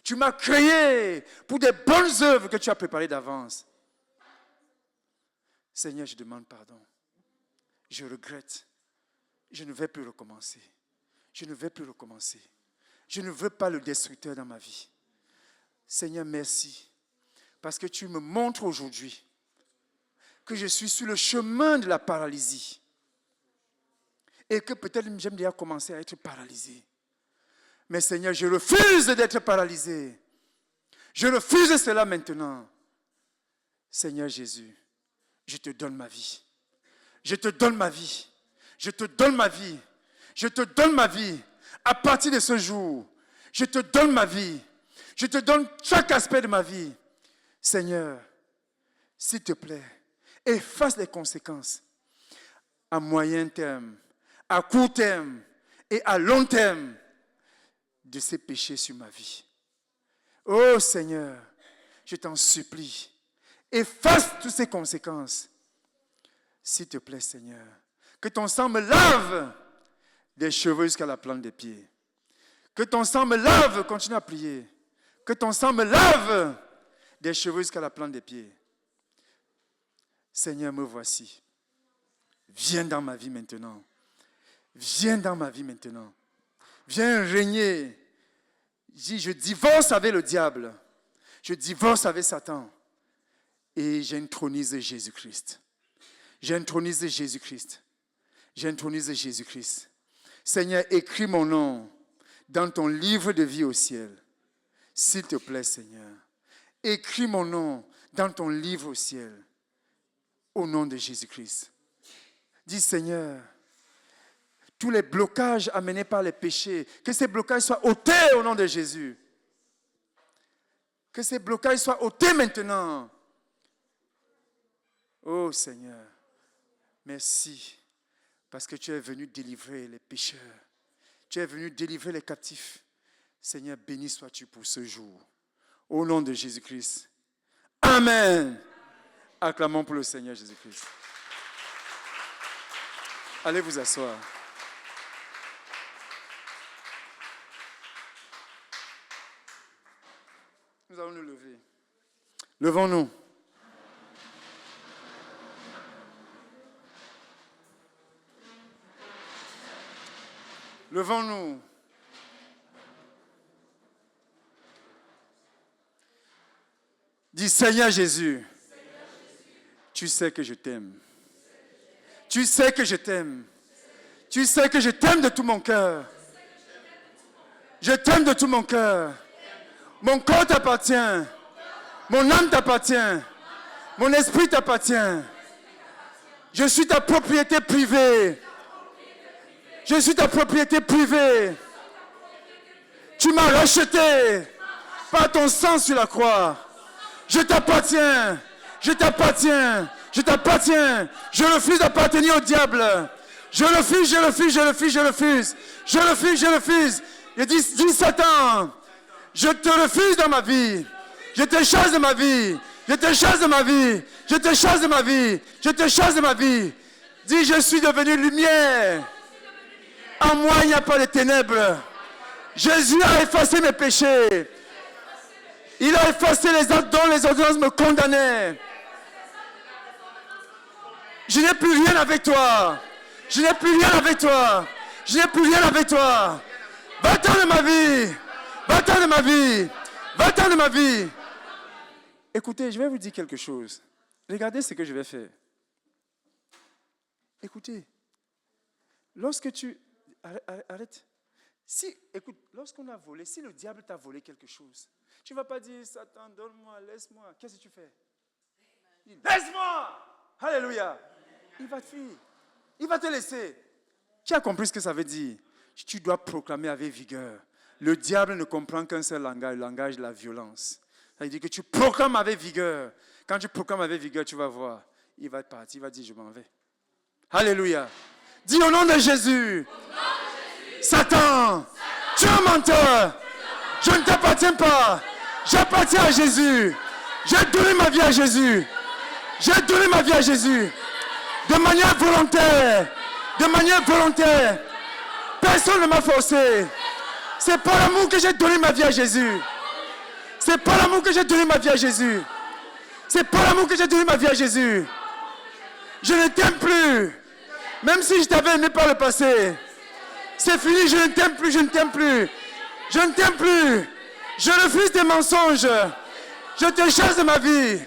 Tu m'as créé pour des bonnes œuvres que tu as préparées d'avance. Seigneur, je demande pardon. Je regrette. Je ne vais plus recommencer. Je ne vais plus recommencer. Je ne veux pas le destructeur dans ma vie. Seigneur, merci. Parce que tu me montres aujourd'hui que je suis sur le chemin de la paralysie. Et que peut-être j'aime déjà commencer à être paralysé. Mais Seigneur, je refuse d'être paralysé. Je refuse cela maintenant. Seigneur Jésus, je te donne ma vie. Je te donne ma vie. Je te donne ma vie. Je te donne ma vie. À partir de ce jour, je te donne ma vie. Je te donne chaque aspect de ma vie. Seigneur, s'il te plaît, efface les conséquences à moyen terme, à court terme et à long terme de ces péchés sur ma vie. Oh Seigneur, je t'en supplie, efface toutes ces conséquences. S'il te plaît, Seigneur, que ton sang me lave des cheveux jusqu'à la plante des pieds. Que ton sang me lave, continue à prier. Que ton sang me lave des cheveux jusqu'à la plante des pieds. Seigneur, me voici. Viens dans ma vie maintenant. Viens dans ma vie maintenant. Viens régner. Je divorce avec le diable. Je divorce avec Satan. Et j'intronise Jésus-Christ. J'intronise Jésus-Christ. J'intronise Jésus-Christ. Seigneur, écris mon nom dans ton livre de vie au ciel. S'il te plaît, Seigneur. Écris mon nom dans ton livre au ciel. Au nom de Jésus-Christ. Dis, Seigneur, tous les blocages amenés par les péchés, que ces blocages soient ôtés au nom de Jésus. Que ces blocages soient ôtés maintenant. Oh Seigneur, merci parce que tu es venu délivrer les pécheurs. Tu es venu délivrer les captifs. Seigneur, béni sois-tu pour ce jour. Au nom de Jésus-Christ. Amen. Acclamons pour le Seigneur Jésus-Christ. Allez vous asseoir. Nous allons nous lever. Levons-nous. Levons-nous. Dis, Seigneur Jésus, tu sais que je t'aime. Tu sais que je t'aime. Tu sais que je t'aime de tout mon cœur. Je t'aime de tout mon cœur. Mon corps t'appartient. Mon âme t'appartient. Mon esprit t'appartient. Je suis ta propriété privée. Je suis ta propriété privée. Tu m'as racheté par ton sang sur la croix. Je t'appartiens. Je t'appartiens. Je t'appartiens. Je refuse d'appartenir au diable. Je refuse, je refuse, je refuse, je refuse. Je refuse, je refuse. Je dis Satan, je te refuse dans ma vie. Je te chasse de ma vie. Je te chasse de ma vie. Je te chasse de ma vie. Je te chasse de ma vie. Dis, je suis devenu lumière. En moi, il n'y a pas de ténèbres. Jésus a effacé mes péchés. Il a effacé les actes dont les ordonnances me condamnaient. Je n'ai plus rien avec toi. Je n'ai plus rien avec toi. Je n'ai plus rien avec toi. Va-t'en de ma vie. Va-t'en de ma vie. Va-t'en de ma vie. Écoutez, je vais vous dire quelque chose. Regardez ce que je vais faire. Écoutez. Lorsque tu... Arrête. Si, écoute, lorsqu'on a volé, si le diable t'a volé quelque chose, tu ne vas pas dire, Satan, donne-moi, laisse-moi. Qu'est-ce que tu fais? Laisse-moi! Alléluia! Il va te fuir. Il va te laisser. Qui a compris ce que ça veut dire? Tu dois proclamer avec vigueur. Le diable ne comprend qu'un seul langage, le langage de la violence. Ça veut dire que tu proclames avec vigueur. Quand tu proclames avec vigueur, tu vas voir. Il va partir, il va dire, je m'en vais. Alléluia! Dis au nom de Jésus. Satan, tu es un menteur. Je ne t'appartiens pas. J'appartiens à Jésus. J'ai donné ma vie à Jésus. J'ai donné ma vie à Jésus. De manière volontaire. De manière volontaire. Personne ne m'a forcé. C'est par l'amour que j'ai donné ma vie à Jésus. C'est par l'amour que j'ai donné ma vie à Jésus. C'est par l'amour que j'ai donné ma vie à Jésus. Je ne t'aime plus. Même si je t'avais aimé par le passé. C'est fini, je ne t'aime plus, je ne t'aime plus. Je ne t'aime plus. Je refuse tes mensonges. Je te chasse de ma vie.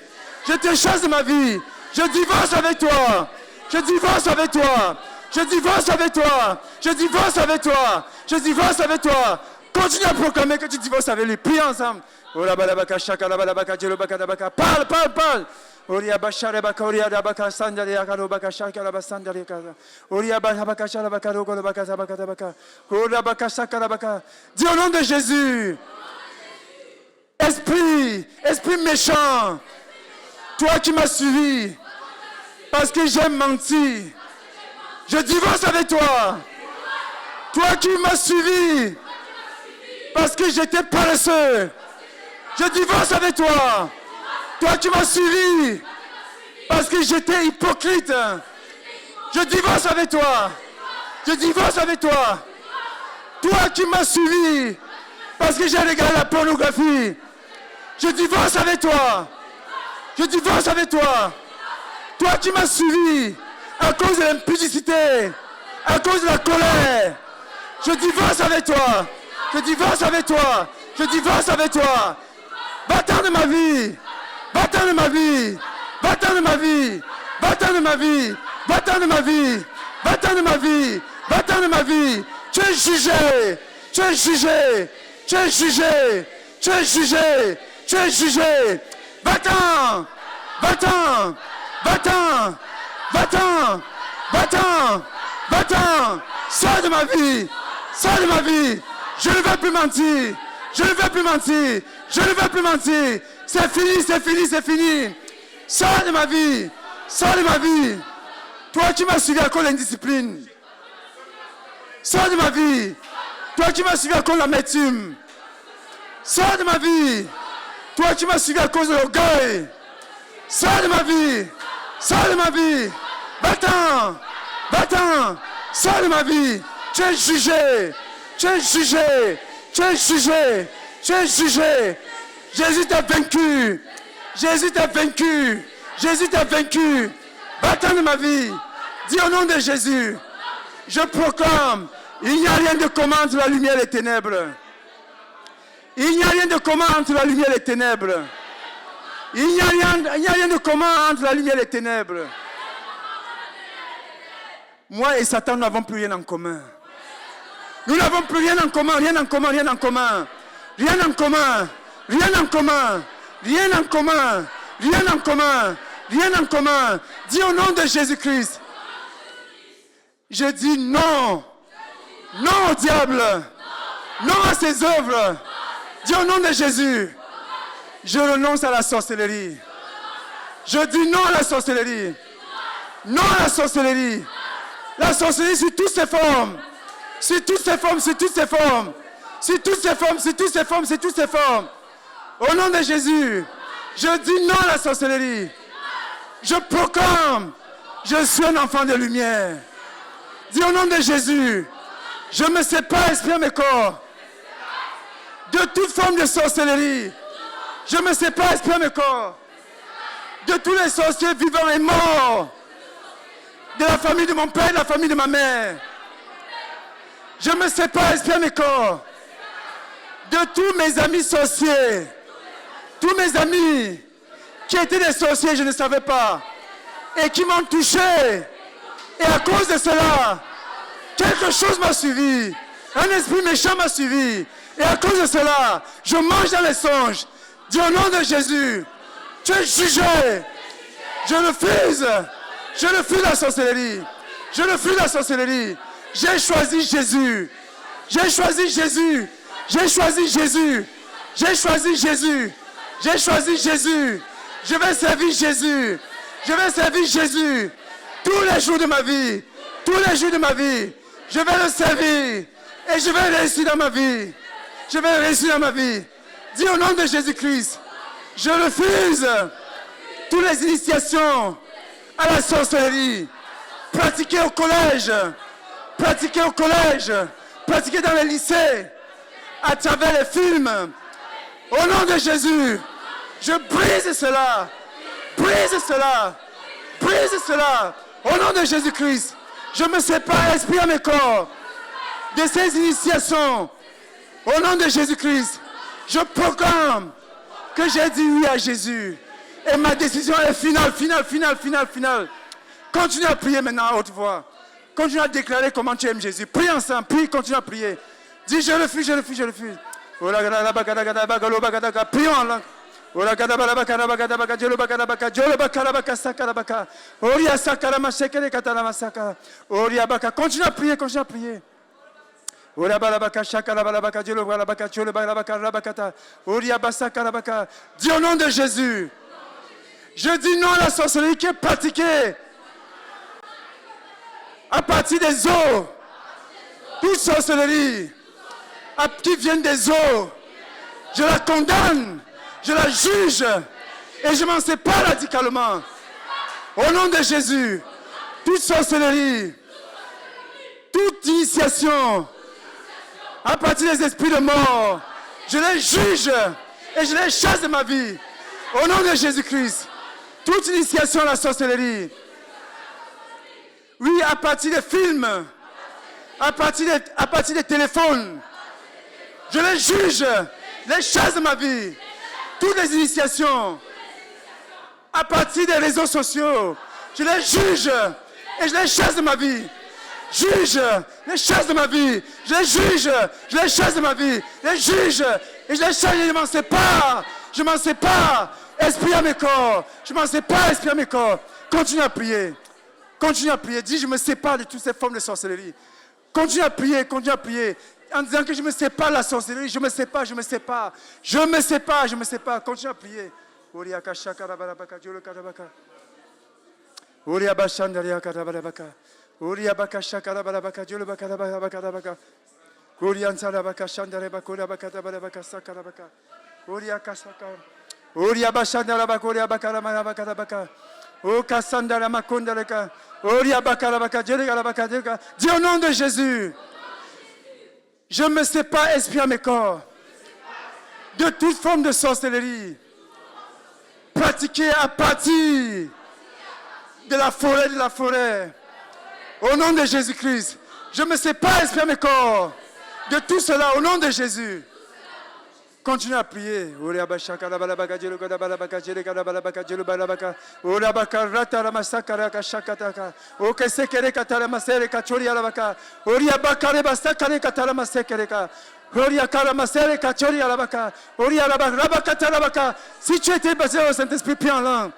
Je te chasse de ma vie. Je divorce avec toi. Je divorce avec toi. Je divorce avec toi. Je divorce avec toi. Je divorce avec toi. Continue à proclamer que tu divorces avec lui. Prions ensemble. Parle, parle, parle. Oria bashare bakoria da baka sandaria karo baka shakara basandaria kara. Oria baka shara bakaro koro baka sabaka baka. Kora baka shakara baka. Dis au nom de Jésus. Esprit, esprit méchant. Toi qui m'as suivi parce que j'ai menti. Je divorce avec toi. Toi qui m'as suivi parce que j'étais paresseux. Je divorce avec toi. Toi qui m'as suivi parce que j'étais hypocrite. Je divorce avec toi. Je divorce avec toi. Toi qui m'as suivi parce que j'ai regardé la pornographie. Je divorce avec toi. Je divorce avec toi. Toi qui m'as suivi à cause de l'impudicité, à cause de la colère. Je divorce avec toi. Je divorce avec toi. Je divorce avec toi. Va-t'en de ma vie. Va-t'en de ma vie. Va-t'en de ma vie. Va-t'en de ma vie. Va-t'en de ma vie. Va-t'en de ma vie. Va-t'en de ma vie. Tu es jugé. Tu es jugé. Tu es jugé. Tu es jugé. Tu es jugé. Va-t'en. Va-t'en. Va-t'en. Va-t'en. Va-t'en. Va-t'en. Sors de ma vie. Sors de ma vie. Je ne vais plus mentir. Je ne vais plus mentir. Je ne vais plus mentir. C'est fini, c'est fini, c'est fini. Sors de ma vie. Sors de ma vie. Toi qui m'as suivi à cause de l'indiscipline. Sors de ma vie. Toi qui m'as suivi à cause de l'amertume. Sors de ma vie. Toi qui m'as suivi à cause de l'orgueil. Sors de ma vie. Sors de ma vie. Va-t'en. Va-t'en. Sors de ma vie. Tu es jugé. Tu es jugé. Tu es jugé. Tu es jugé. Jésus t'a vaincu. Jésus t'a vaincu. Jésus t'a vaincu. Va-t'en de ma vie. Dis au nom de Jésus. Je proclame. Il n'y a rien de commun entre la lumière et les ténèbres. Il n'y a rien de commun entre la lumière et les ténèbres. Il n'y a rien de commun entre la lumière et les ténèbres. Moi et Satan, nous n'avons plus rien en commun. Nous n'avons plus rien en commun, rien en commun, rien en commun. Rien en commun, rien en commun, rien en commun, rien en commun, rien en commun. Dis au nom de Jésus-Christ. Je dis non. Non au diable. Non à ses œuvres. Dis au nom de Jésus. Je renonce à la sorcellerie. Je dis non à la sorcellerie. Non à la sorcellerie. La sorcellerie sur toutes ses formes. Sur toutes ses formes, sur toutes ses formes. Sur toutes ses formes, sur toutes ses formes, sur toutes ses formes. Au nom de Jésus, je dis non à la sorcellerie. Je proclame, je suis un enfant de lumière. Dis au nom de Jésus, je me sépare esprit et mes corps. de toute forme de sorcellerie. Je me sépare, esprit à mes corps, de tous les sorciers vivants et morts, de la famille de mon père et de la famille de ma mère. Je me sépare, esprit à mes corps, de tous mes amis sorciers, tous mes amis qui étaient des sorciers, je ne savais pas, et qui m'ont touché. Et à cause de cela, quelque chose m'a suivi. Un esprit méchant m'a suivi. Et à cause de cela, je mange dans les songes. Dis au nom de Jésus, tu es jugé. Je refuse la sorcellerie. Je refuse la sorcellerie. J'ai choisi Jésus. J'ai choisi Jésus. J'ai choisi Jésus. J'ai choisi Jésus. J'ai choisi Jésus. Je vais servir Jésus. Je vais servir Jésus. Tous les jours de ma vie. Tous les jours de ma vie. Je vais le servir. Et je vais réussir dans ma vie. Je vais réussir dans ma vie. Dis au nom de Jésus-Christ, je refuse toutes les initiations à la sorcellerie. Pratiquer au collège. Pratiquer au collège. Pratiquer dans les lycées. À travers les films. Au nom de Jésus, je brise cela. Brise cela. Brise cela. Au nom de Jésus-Christ, je me sépare, esprit à mes corps, de ces initiations. Au nom de Jésus-Christ, je proclame que j'ai dit oui à Jésus. Et ma décision est finale. Continue à prier maintenant à haute voix. Continue à déclarer comment tu aimes Jésus. Prie ensemble, prie, continue à prier. Dis je refuse. Prions en langue. Continue à prier, continue à prier. Dis au nom de Jésus, je dis non à la sorcellerie qui est pratiquée à partir des eaux. Toute sorcellerie qui vient des eaux, je la condamne, je la juge et je m'en sépare radicalement. Au nom de Jésus, toute sorcellerie, toute initiation à partir des esprits de mort, je les juge et je les chasse de ma vie. Au nom de Jésus-Christ, toute initiation à la sorcellerie, oui, à partir des films, à partir des téléphones, je les juge, les chasse de ma vie. Toutes les initiations, à partir des réseaux sociaux, je les juge et je les chasse de ma vie. Juge les chasse de ma vie. Je les juge, je les chasse de ma vie. Les juge et je les chasse et je m'en sépare. Je m'en sépare. Esprit à mes corps. Je m'en sépare, esprit à mes corps. Continue à prier. Continue à prier. Dis, je me sépare de toutes ces formes de sorcellerie. Continue à prier, en disant que je me sépare de la sorcellerie. Je me sépare. Continue à prier. Dis au nom de Jésus, je me sépare, esprit à mes corps, de toute forme de sorcellerie pratiquée à partir de la forêt. Au nom de Jésus-Christ, je me sépare, esprit à mes corps, de tout cela, au nom de Jésus. Continue à prier. Si tu étais basé au Saint-Esprit, prie en langue.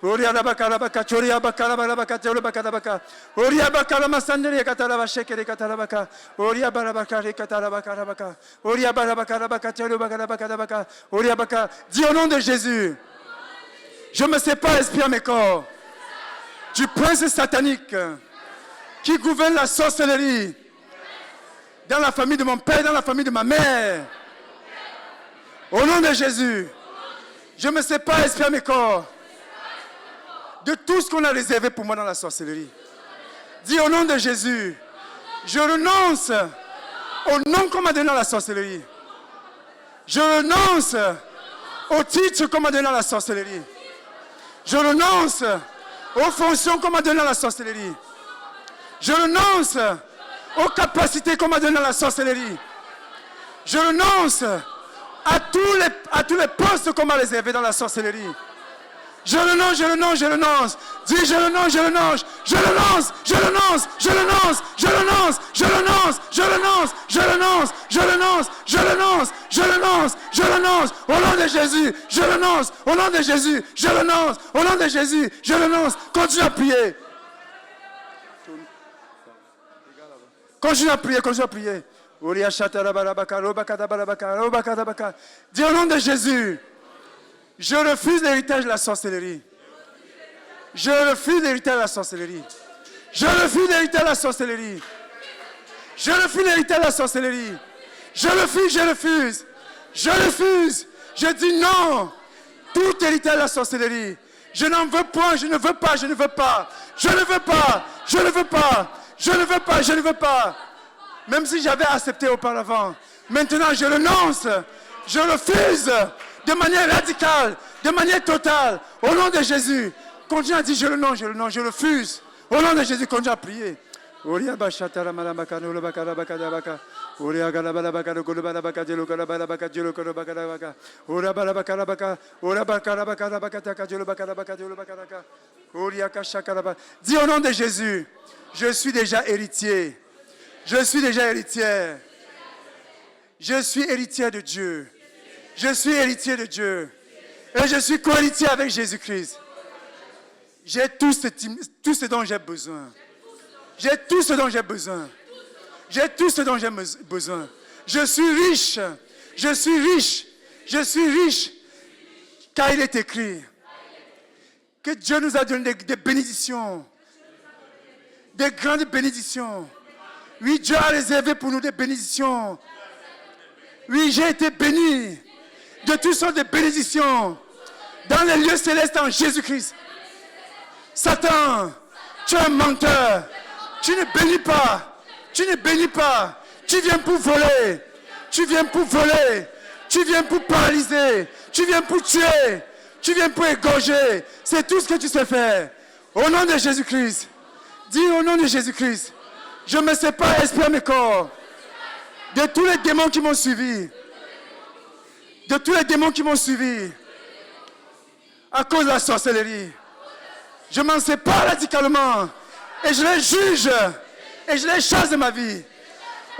Oria la bakala baka choria bakala baka tolo bakala baka Oria bakala masandere katala bashekere katala baka Oria barabaka katala bakala baka Oria barabaka baka tolo bakala baka Oria baka. Dis au nom de Jésus, je me sépare, esprit à mes corps, du prince satanique qui gouverne la sorcellerie dans la famille de mon père, dans la famille de ma mère. Au nom de Jésus, je me sépare, esprit à mes corps, de tout ce qu'on a réservé pour moi dans la sorcellerie. Dis au nom de Jésus, je renonce au nom qu'on m'a donné dans la sorcellerie. Je renonce au titre qu'on m'a donné à la sorcellerie. Je renonce aux fonctions qu'on m'a données à la sorcellerie. Je renonce aux capacités qu'on m'a données à la sorcellerie. Je renonce à tous les postes qu'on m'a réservés dans la sorcellerie. Je renonce, je renonce, je renonce. Dis je renonce, je renonce, je renonce, je renonce, je renonce, je renonce, je renonce, je renonce, je renonce, je renonce, je renonce, je renonce, je renonce. Au nom de Jésus, je renonce. Au nom de Jésus, je renonce. Au nom de Jésus, je renonce. Continue à prier. Continue à prier, continue à prier. Dis au nom de Jésus. Je refuse l'héritage de la sorcellerie. Je refuse l'héritage de la sorcellerie. Je refuse l'héritage de la sorcellerie. Je refuse l'héritage de la sorcellerie. Je refuse, je refuse. Je refuse. Je dis non. Tout héritage de la sorcellerie. Je n'en veux pas, je ne veux pas, je ne veux pas. Je ne veux pas, je ne veux pas. Je ne veux pas, je ne veux pas. Même si j'avais accepté auparavant. Maintenant, je renonce. Je refuse. De manière radicale, de manière totale, au nom de Jésus. Continue à dire je renonce, je refuse. Au nom de Jésus, continue à prier. Dis au nom de Jésus, je suis déjà héritier. Je suis déjà héritière. Je suis héritier de Dieu. Je suis héritier de Dieu. Et je suis co-héritier avec Jésus-Christ. J'ai tout ce dont j'ai besoin. J'ai tout ce dont j'ai besoin. J'ai tout ce dont j'ai besoin. Je suis riche. Je suis riche. Je suis riche. Car il est écrit que Dieu nous a donné des bénédictions. Des grandes bénédictions. Oui, Dieu a réservé pour nous des bénédictions. Oui, j'ai été béni de toutes sortes de bénédictions dans les lieux célestes en Jésus-Christ. Satan, tu es un menteur. Tu ne bénis pas. Tu ne bénis pas. Tu viens pour voler. Tu viens pour voler. Tu viens pour paralyser. Tu viens pour tuer. Tu viens pour égorger. C'est tout ce que tu sais faire. Au nom de Jésus-Christ. Dis au nom de Jésus-Christ. Je me sépare, esprit et corps, de tous les démons qui m'ont suivi. De tous les démons qui m'ont suivi à cause de la sorcellerie. Je m'en sépare radicalement et je les juge et je les chasse de ma vie.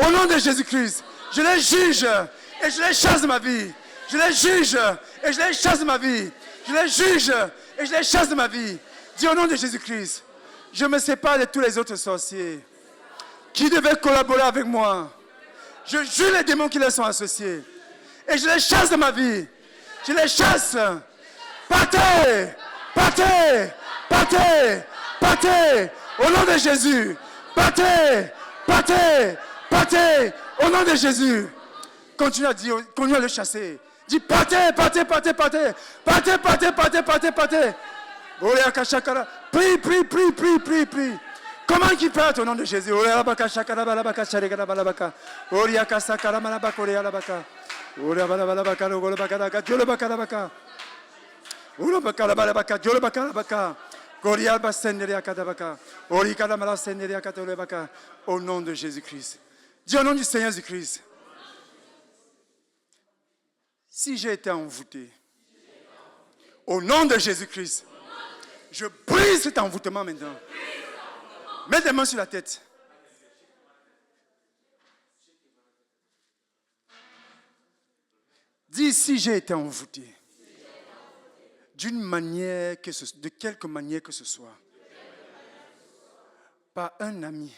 Au nom de Jésus-Christ, je les juge et je les chasse de ma vie. Je les juge et je les chasse de ma vie. Je les juge et je les chasse de ma vie. Dis au nom de Jésus-Christ, je me sépare de tous les autres sorciers qui devaient collaborer avec moi. Je juge les démons qui les sont associés. Et je les chasse de ma vie. Je les chasse. Partez, partez, partez, partez. Au nom de Jésus. Partez, partez, partez. Au nom de Jésus. Continue à dire, continue à le chasser. Dis partez, partez, partez, partez. Partez, partez, partez, partez, partez. Prie, prie, prie, prie, prie, prie. Comment qu'il part au nom de Jésus? Au nom de Jésus-Christ. Dis au nom du Seigneur Jésus-Christ. Si j'ai été envoûté, au nom de Jésus-Christ, je brise cet envoûtement maintenant. Mets tes mains sur la tête. Dis si j'ai été envoûté d'une manière de quelque manière que ce soit, par un ami,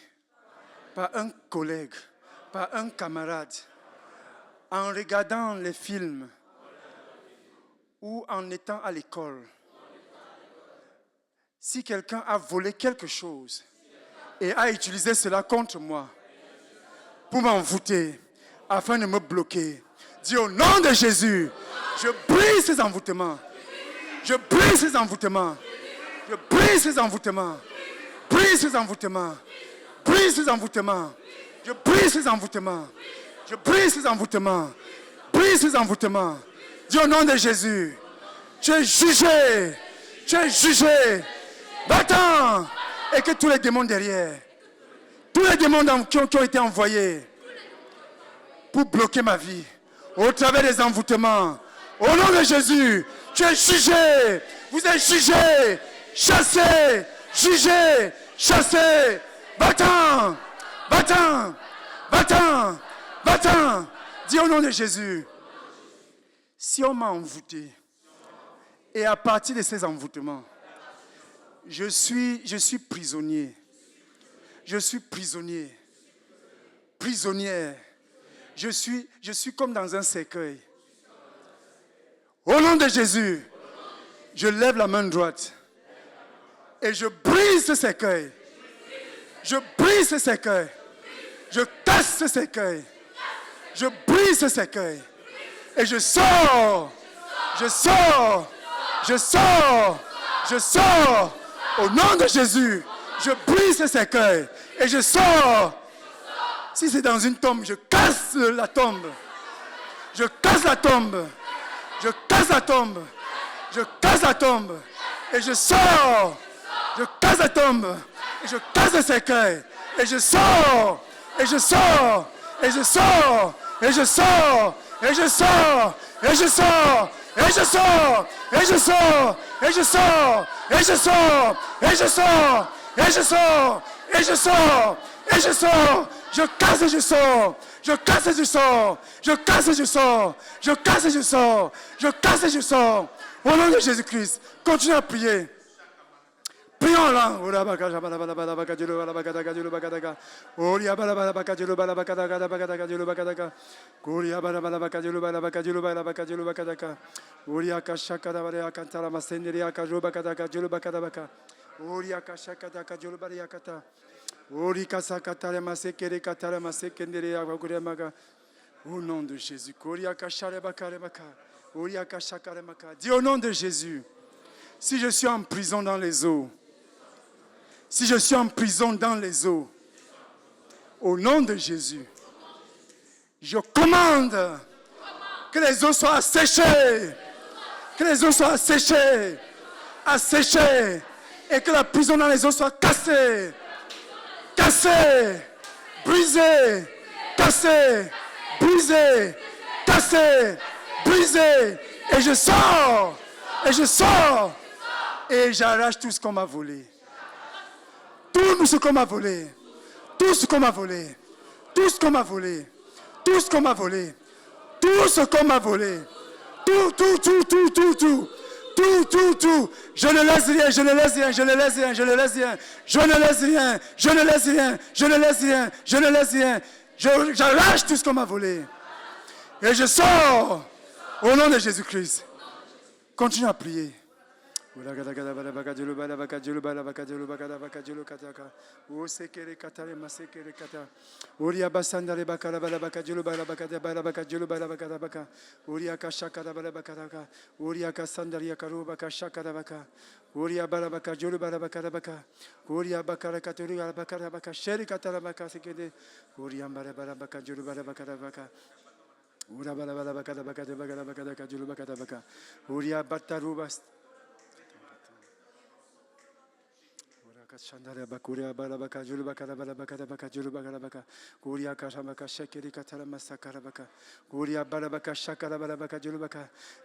par un collègue, par un camarade, en regardant les films ou en étant à l'école. Si quelqu'un a volé quelque chose et a utilisé cela contre moi pour m'envoûter afin de me bloquer, dis au nom de Jésus, je brise ces envoûtements. Je brise ces envoûtements. Je brise ces envoûtements. Brise ces envoûtements. Brise ces envoûtements. Je brise ces envoûtements. Je brise ces envoûtements. brise ces envoûtements. Dis au nom de Jésus. Tu es jugé. Tu es jugé. Va-t'en. Et que tous les démons derrière, tous les démons qui ont été envoyés pour bloquer ma vie, au travers des envoûtements, au nom de Jésus, tu es jugé. Vous êtes jugé, chassé, jugé, chassé. Va-t'en. Va-t'en. Va-t'en. Va-t'en. Dis au nom de Jésus. Si on m'a envoûté, et à partir de ces envoûtements, je suis prisonnier. Je suis prisonnier. Prisonnière. Je suis comme dans un cercueil. Au nom de Jésus, je lève la main droite et je brise ce cercueil. Je brise ce cercueil. Je casse ce cercueil. Je brise ce cercueil. Et je sors. Je sors. Je sors. Je sors. Au nom de Jésus, je brise ce cercueil. Et je sors. Si c'est dans une tombe, je casse la tombe. Je casse la tombe. Je casse la tombe. Je casse la tombe. Et je sors. Je casse la tombe. Et je casse le cercueil. Et je sors. Et je sors. Et je sors. Et je sors. Et je sors. Et je sors. Et je sors. Et je sors. Et je sors. Et je sors. Et je sors. Et je sors. Et je sors. Et je sors. Je casse et je sors. Je casse et je sors. Je casse et je sors. Je casse et je sors. Je casse et je sors. Au nom de Jésus-Christ, continuez à prier. Prions là. Au nom de Jésus. Dis au nom de Jésus, si je suis en prison dans les eaux, si je suis en prison dans les eaux, au nom de Jésus, je commande que les eaux soient asséchées, que les eaux soient asséchées, asséchées, et que la prison dans les eaux soit cassée, cassée, brisée, cassée, brisée, cassée, brisée, et je sors, et j'arrache tout ce qu'on m'a volé. Tout ce qu'on m'a volé, tout ce qu'on m'a volé, tout ce qu'on m'a volé, tout ce qu'on m'a volé, tout ce qu'on m'a volé, tout, je ne laisse rien, je ne laisse rien, je ne laisse rien, je ne laisse rien, je ne laisse rien, je ne laisse rien, je ne laisse rien, je ne laisse rien, j'arrache tout ce qu'on m'a volé, et je sors, au nom de Jésus-Christ. Continue à prier.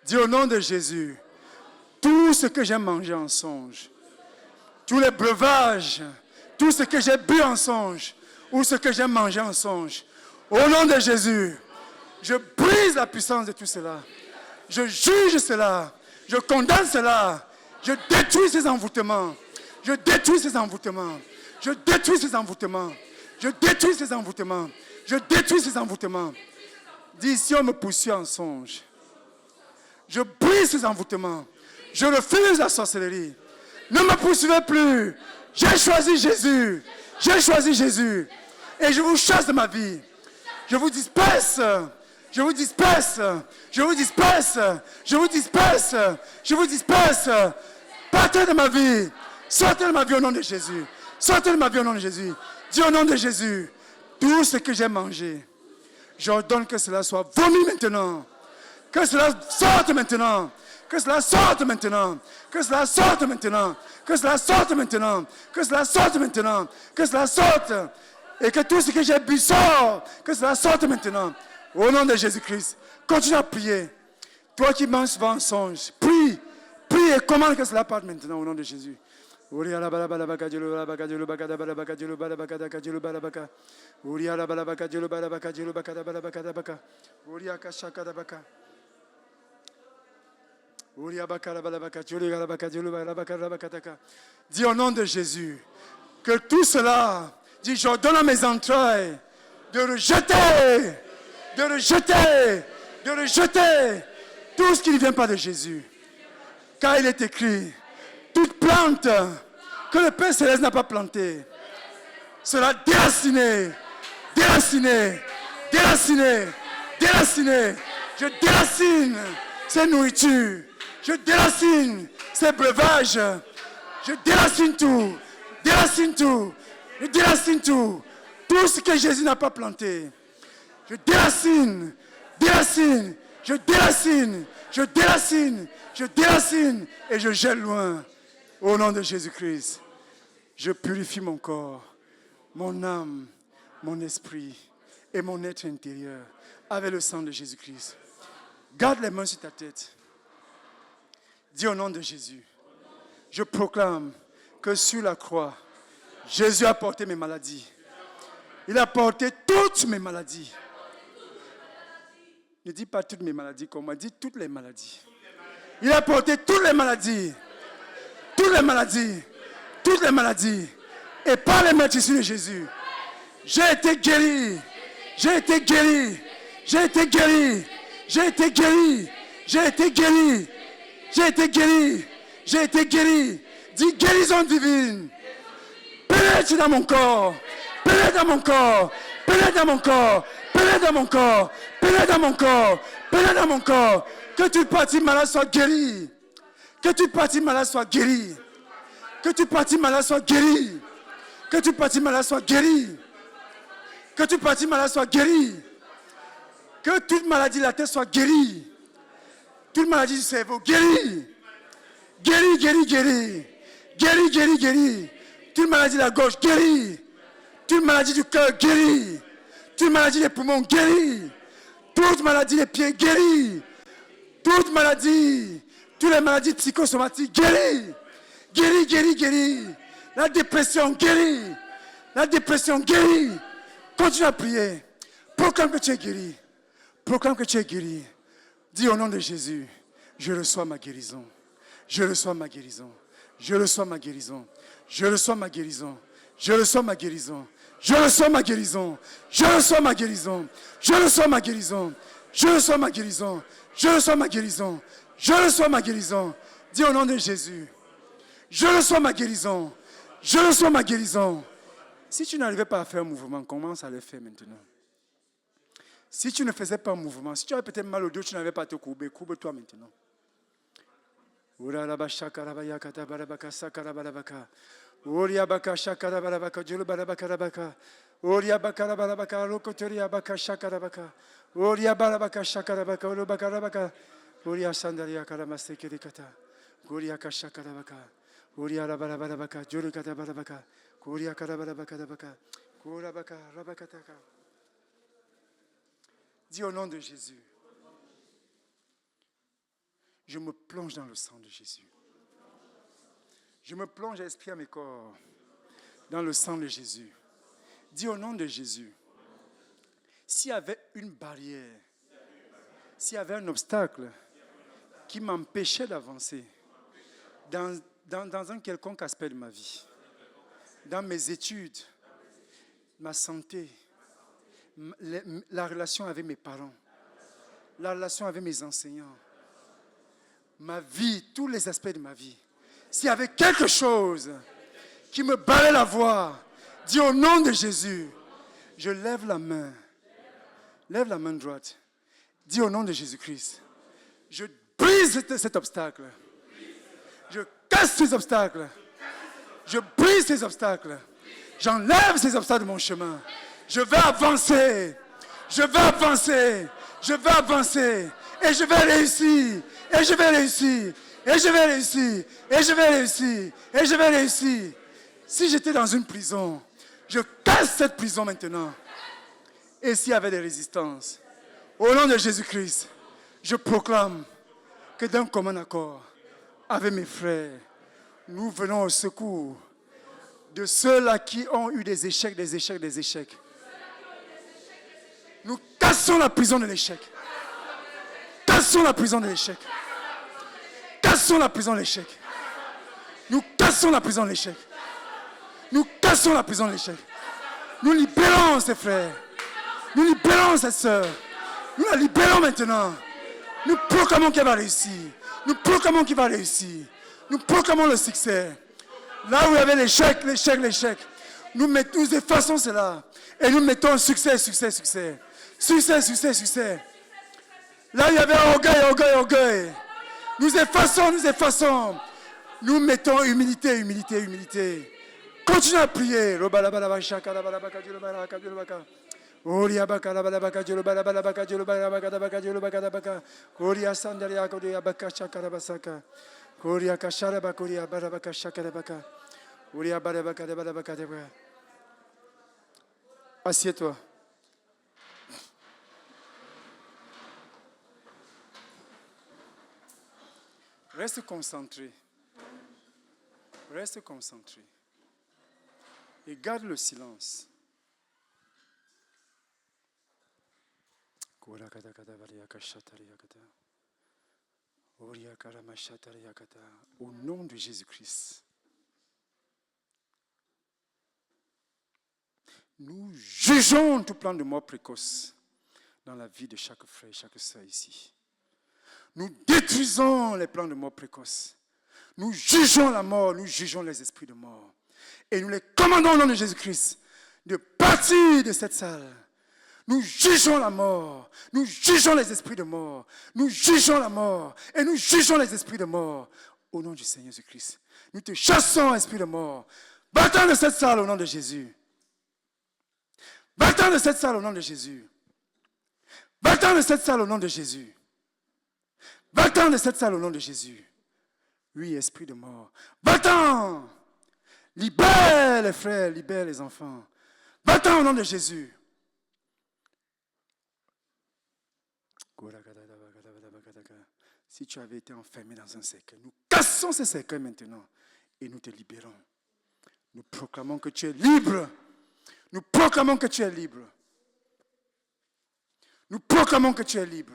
Dis au nom de Jésus, tout ce que j'ai mangé en songe, tous les breuvages, tout ce que j'ai bu en songe, ou ce que j'ai mangé en songe, au nom de Jésus, je brise la puissance de tout cela. Je juge cela. Je condamne cela. Je détruis ces envoûtements. Je détruis ces envoûtements. Je détruis ces envoûtements. Je détruis ces envoûtements. Je détruis ces envoûtements. Dis, si on me poursuit en songe, je brise ces envoûtements. Je refuse la sorcellerie. Ne me poursuivez plus. J'ai choisi Jésus. J'ai choisi Jésus. Et je vous chasse de ma vie. Je vous disperse. Je vous disperse. Je vous disperse. Je vous disperse. Je vous disperse. Partez de ma vie. Sortez de ma vie au nom de Jésus. Sortez de ma vie au nom de Jésus. Dis au nom de Jésus, tout ce que j'ai mangé, j'ordonne que cela soit vomi maintenant. Que cela sorte maintenant. Que cela sorte maintenant. Que cela sorte maintenant. Que cela sorte maintenant. Que cela sorte maintenant. Que cela sorte. Et que tout ce que j'ai bu sort. Que cela sorte maintenant. Au nom de Jésus-Christ. Continue à prier. Toi qui manges souvent en songe. Prie. Prie et commande que cela parte maintenant au nom de Jésus. Dis au nom de Jésus que tout cela, dis j'ordonne à mes entrailles de rejeter tout ce qui ne vient pas de Jésus. Car il est écrit, toute plante que le Père Céleste n'a pas plantée sera déracinée. Je déracine ces nourritures. Je déracine ces breuvages. Je déracine tout. Je déracine tout. Tout ce que Jésus n'a pas planté. Je déracine. Je déracine et je jette loin. Au nom de Jésus-Christ, je purifie mon corps, mon âme, mon esprit et mon être intérieur avec le sang de Jésus-Christ. Garde les mains sur ta tête. Dis au nom de Jésus, je proclame que sur la croix, Jésus a porté mes maladies. Il a porté toutes mes maladies. Ne dis pas toutes mes maladies comme moi, dis toutes les maladies. Il a porté toutes les maladies. Et par les maîtres ici de Jésus, j'ai été guéri. Dis guérison divine. Pénètre dans mon corps. Que toute partie malade soit guérie. Que toute partie malade soit guérie. Que toute partie malade soit guérie. Que toute partie malade soit guérie. Que toute partie malade soit guérie. Que toute maladie de la tête soit guérie. Toute maladie du cerveau guérie. Guérie. Toute maladie de la gorge guérie. Toute maladie du cœur guérie. Toute maladie des poumons guérie. Toute maladie des pieds guérie. Toute maladie, toutes les maladies psychosomatiques guérie. La dépression guérie. Continue à prier. Proclame que tu es guéri. Dis au nom de Jésus, je reçois ma guérison. Je reçois ma guérison. Dis au nom de Jésus, je reçois ma guérison. Si tu n'arrivais pas à faire un mouvement, commence à le faire maintenant. Si tu ne faisais pas un mouvement, si tu avais peut-être mal au dos, tu n'avais pas à te courber, courbe-toi maintenant. Dis au nom de Jésus, je me plonge dans le sang de Jésus. Je me plonge à esprit à mes corps dans le sang de Jésus. Dis au nom de Jésus, s'il y avait une barrière, s'il y avait un obstacle qui m'empêchait d'avancer dans un quelconque aspect de ma vie, dans mes études, ma santé, la relation avec mes parents, la relation avec mes enseignants, ma vie, tous les aspects de ma vie. S'il y avait quelque chose qui me barrait la voie, dis au nom de Jésus, je lève la main droite. Dis au nom de Jésus-Christ, je brise cet obstacle. Je casse ces obstacles. Je brise ces obstacles. J'enlève ces obstacles de mon chemin. Je vais avancer. Et je vais réussir. Et je vais réussir. Et je vais réussir. Et je vais réussir. Et je vais réussir. Si j'étais dans une prison, je casse cette prison maintenant. Et s'il y avait des résistances, au nom de Jésus-Christ, je proclame que d'un commun accord, avec mes frères, nous venons au secours de ceux-là qui ont eu des échecs, des échecs, des échecs. Nous cassons la prison de l'échec. Cassons la prison de l'échec. Cassons la prison de l'échec. Nous cassons la prison de l'échec. Nous cassons la prison de l'échec. Nous libérons ces frères. Nous libérons cette sœur. Nous la libérons maintenant. Nous proclamons qu'elle va réussir. Nous proclamons qu'il va réussir. Nous proclamons le succès. Là où il y avait l'échec, l'échec, l'échec, nous effaçons cela. Et nous mettons succès, succès, succès. Succès, succès, succès. Là où il y avait orgueil, orgueil, orgueil. Nous effaçons, nous effaçons. Nous mettons humilité, humilité, humilité. Continuez à prier. Assieds-toi. Reste concentré. Reste concentré. Et garde le silence. Au nom de Jésus-Christ, nous jugeons tout plan de mort précoce dans la vie de chaque frère et chaque sœur ici. Nous détruisons les plans de mort précoce. Nous jugeons la mort, nous jugeons les esprits de mort. Et nous les commandons au nom de Jésus-Christ de partir de cette salle. Nous jugeons la mort, nous jugeons les esprits de mort, nous jugeons la mort et nous jugeons les esprits de mort. Au nom du Seigneur Jésus-Christ, nous te chassons, esprit de mort. Va-t'en de cette salle au nom de Jésus. Va-t'en de cette salle au nom de Jésus. Va-t'en de cette salle au nom de Jésus. Va-t'en de cette salle au nom de Jésus. Oui, esprit de mort. Va-t'en. Libère les frères, libère les enfants. Va-t'en au nom de Jésus. Si tu avais été enfermé dans un cercueil, nous cassons ce cercueil maintenant et nous te libérons. Nous proclamons que tu es libre. Nous proclamons que tu es libre. Nous proclamons que tu es libre.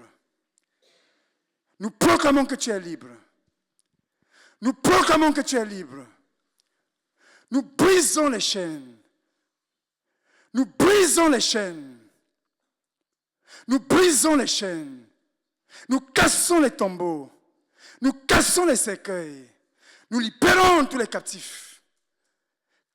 Nous proclamons que tu es libre. Nous proclamons que tu es libre. Nous brisons les chaînes. Nous brisons les chaînes. Nous brisons les chaînes. Nous cassons les tombeaux. Nous cassons les cercueils. Nous libérons tous les captifs.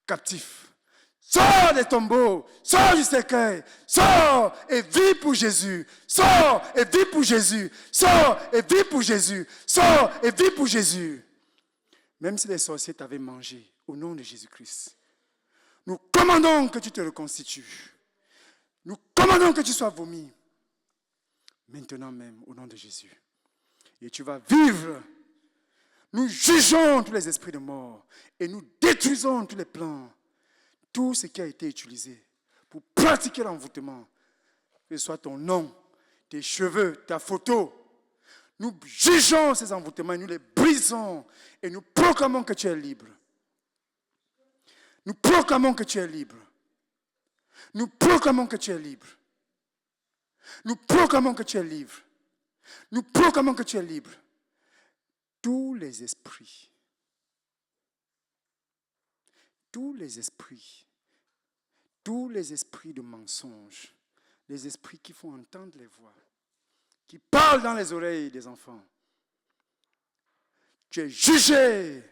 Captifs. Sors des tombeaux, sors du cercueil, sors et vis pour Jésus, sors et vis pour Jésus, sors et vis pour Jésus, sors et vis pour Jésus. Même si les sorciers t'avaient mangé, au nom de Jésus-Christ, nous commandons que tu te reconstitues. Nous commandons que tu sois vomi. Maintenant même, au nom de Jésus. Et tu vas vivre. Nous jugeons tous les esprits de mort et nous détruisons tous les plans. Tout ce qui a été utilisé pour pratiquer l'envoûtement, que ce soit ton nom, tes cheveux, ta photo, nous jugeons ces envoûtements et nous les brisons et nous proclamons que tu es libre. Nous proclamons que tu es libre. Nous proclamons que tu es libre. Nous proclamons que tu es libre. Nous proclamons que tu es libre. Tous les esprits de mensonges, les esprits qui font entendre les voix, qui parlent dans les oreilles des enfants. Tu es jugé,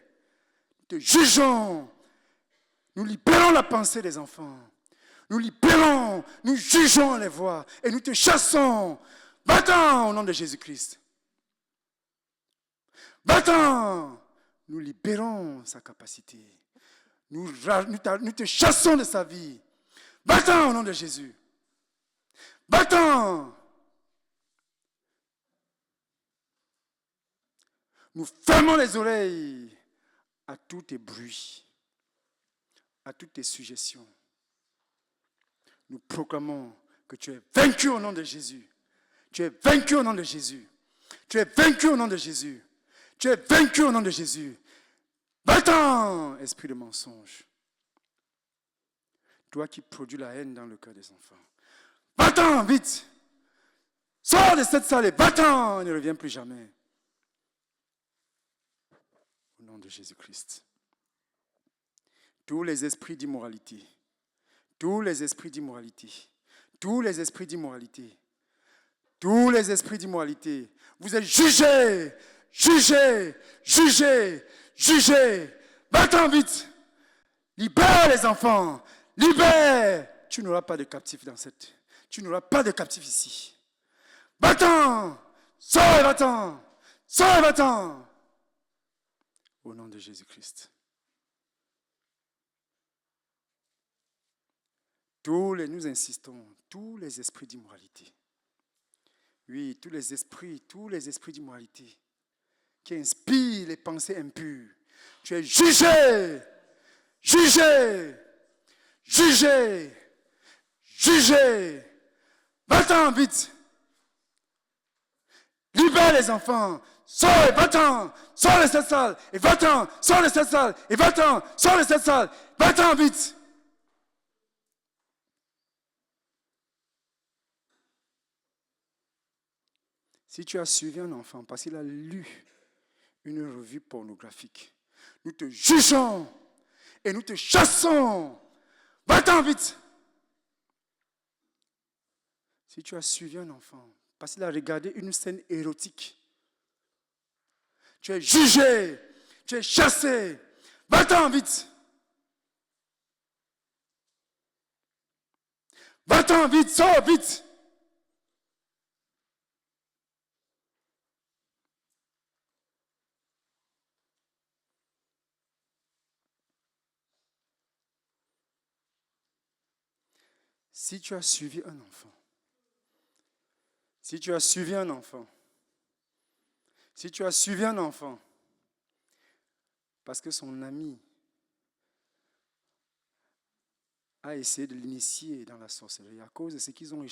nous te jugeons, nous libérons la pensée des enfants, nous libérons, nous jugeons les voix et nous te chassons. Va-t'en au nom de Jésus-Christ. Va-t'en, nous libérons sa capacité. Nous te chassons de sa vie. Va-t'en au nom de Jésus. Va-t'en. Nous fermons les oreilles à tous tes bruits, à toutes tes suggestions. Nous proclamons que tu es vaincu au nom de Jésus. Tu es vaincu au nom de Jésus. Tu es vaincu au nom de Jésus. Tu es vaincu au nom de Jésus. Va-t'en, esprit de mensonge. Toi qui produis la haine dans le cœur des enfants. Va-t'en, vite. Sors de cette salle et va-t'en, ne reviens plus jamais. Au nom de Jésus-Christ. Tous les esprits d'immoralité, tous les esprits d'immoralité, tous les esprits d'immoralité, tous les esprits d'immoralité, vous êtes jugés, jugés, jugés, jugés. Va-t'en vite. Libère les enfants. Libère. Tu n'auras pas de captif dans cette. Tu n'auras pas de captif ici. Va-t'en. Sors et va-t'en. Sors et va-t'en. Au nom de Jésus-Christ. Nous insistons, tous les esprits d'immoralité. Oui, tous les esprits d'immoralité qui inspirent les pensées impures. Tu es jugé, jugé, jugé, jugé. Va-t'en vite. Libère les enfants. Sors et va-t'en. Sors de cette salle et va-t'en. Sors de cette salle et va-t'en. Sors de cette salle. Va-t'en vite. Si tu as suivi un enfant parce qu'il a lu une revue pornographique, nous te jugeons et nous te chassons. Va-t'en vite. Si tu as suivi un enfant parce qu'il a regardé une scène érotique, tu es jugé, tu es chassé. Va-t'en vite. Va-t'en vite, sors vite. Si tu as suivi un enfant, si tu as suivi un enfant, si tu as suivi un enfant, parce que son ami a essayé de l'initier dans la sorcellerie à cause de ce qu'ils ont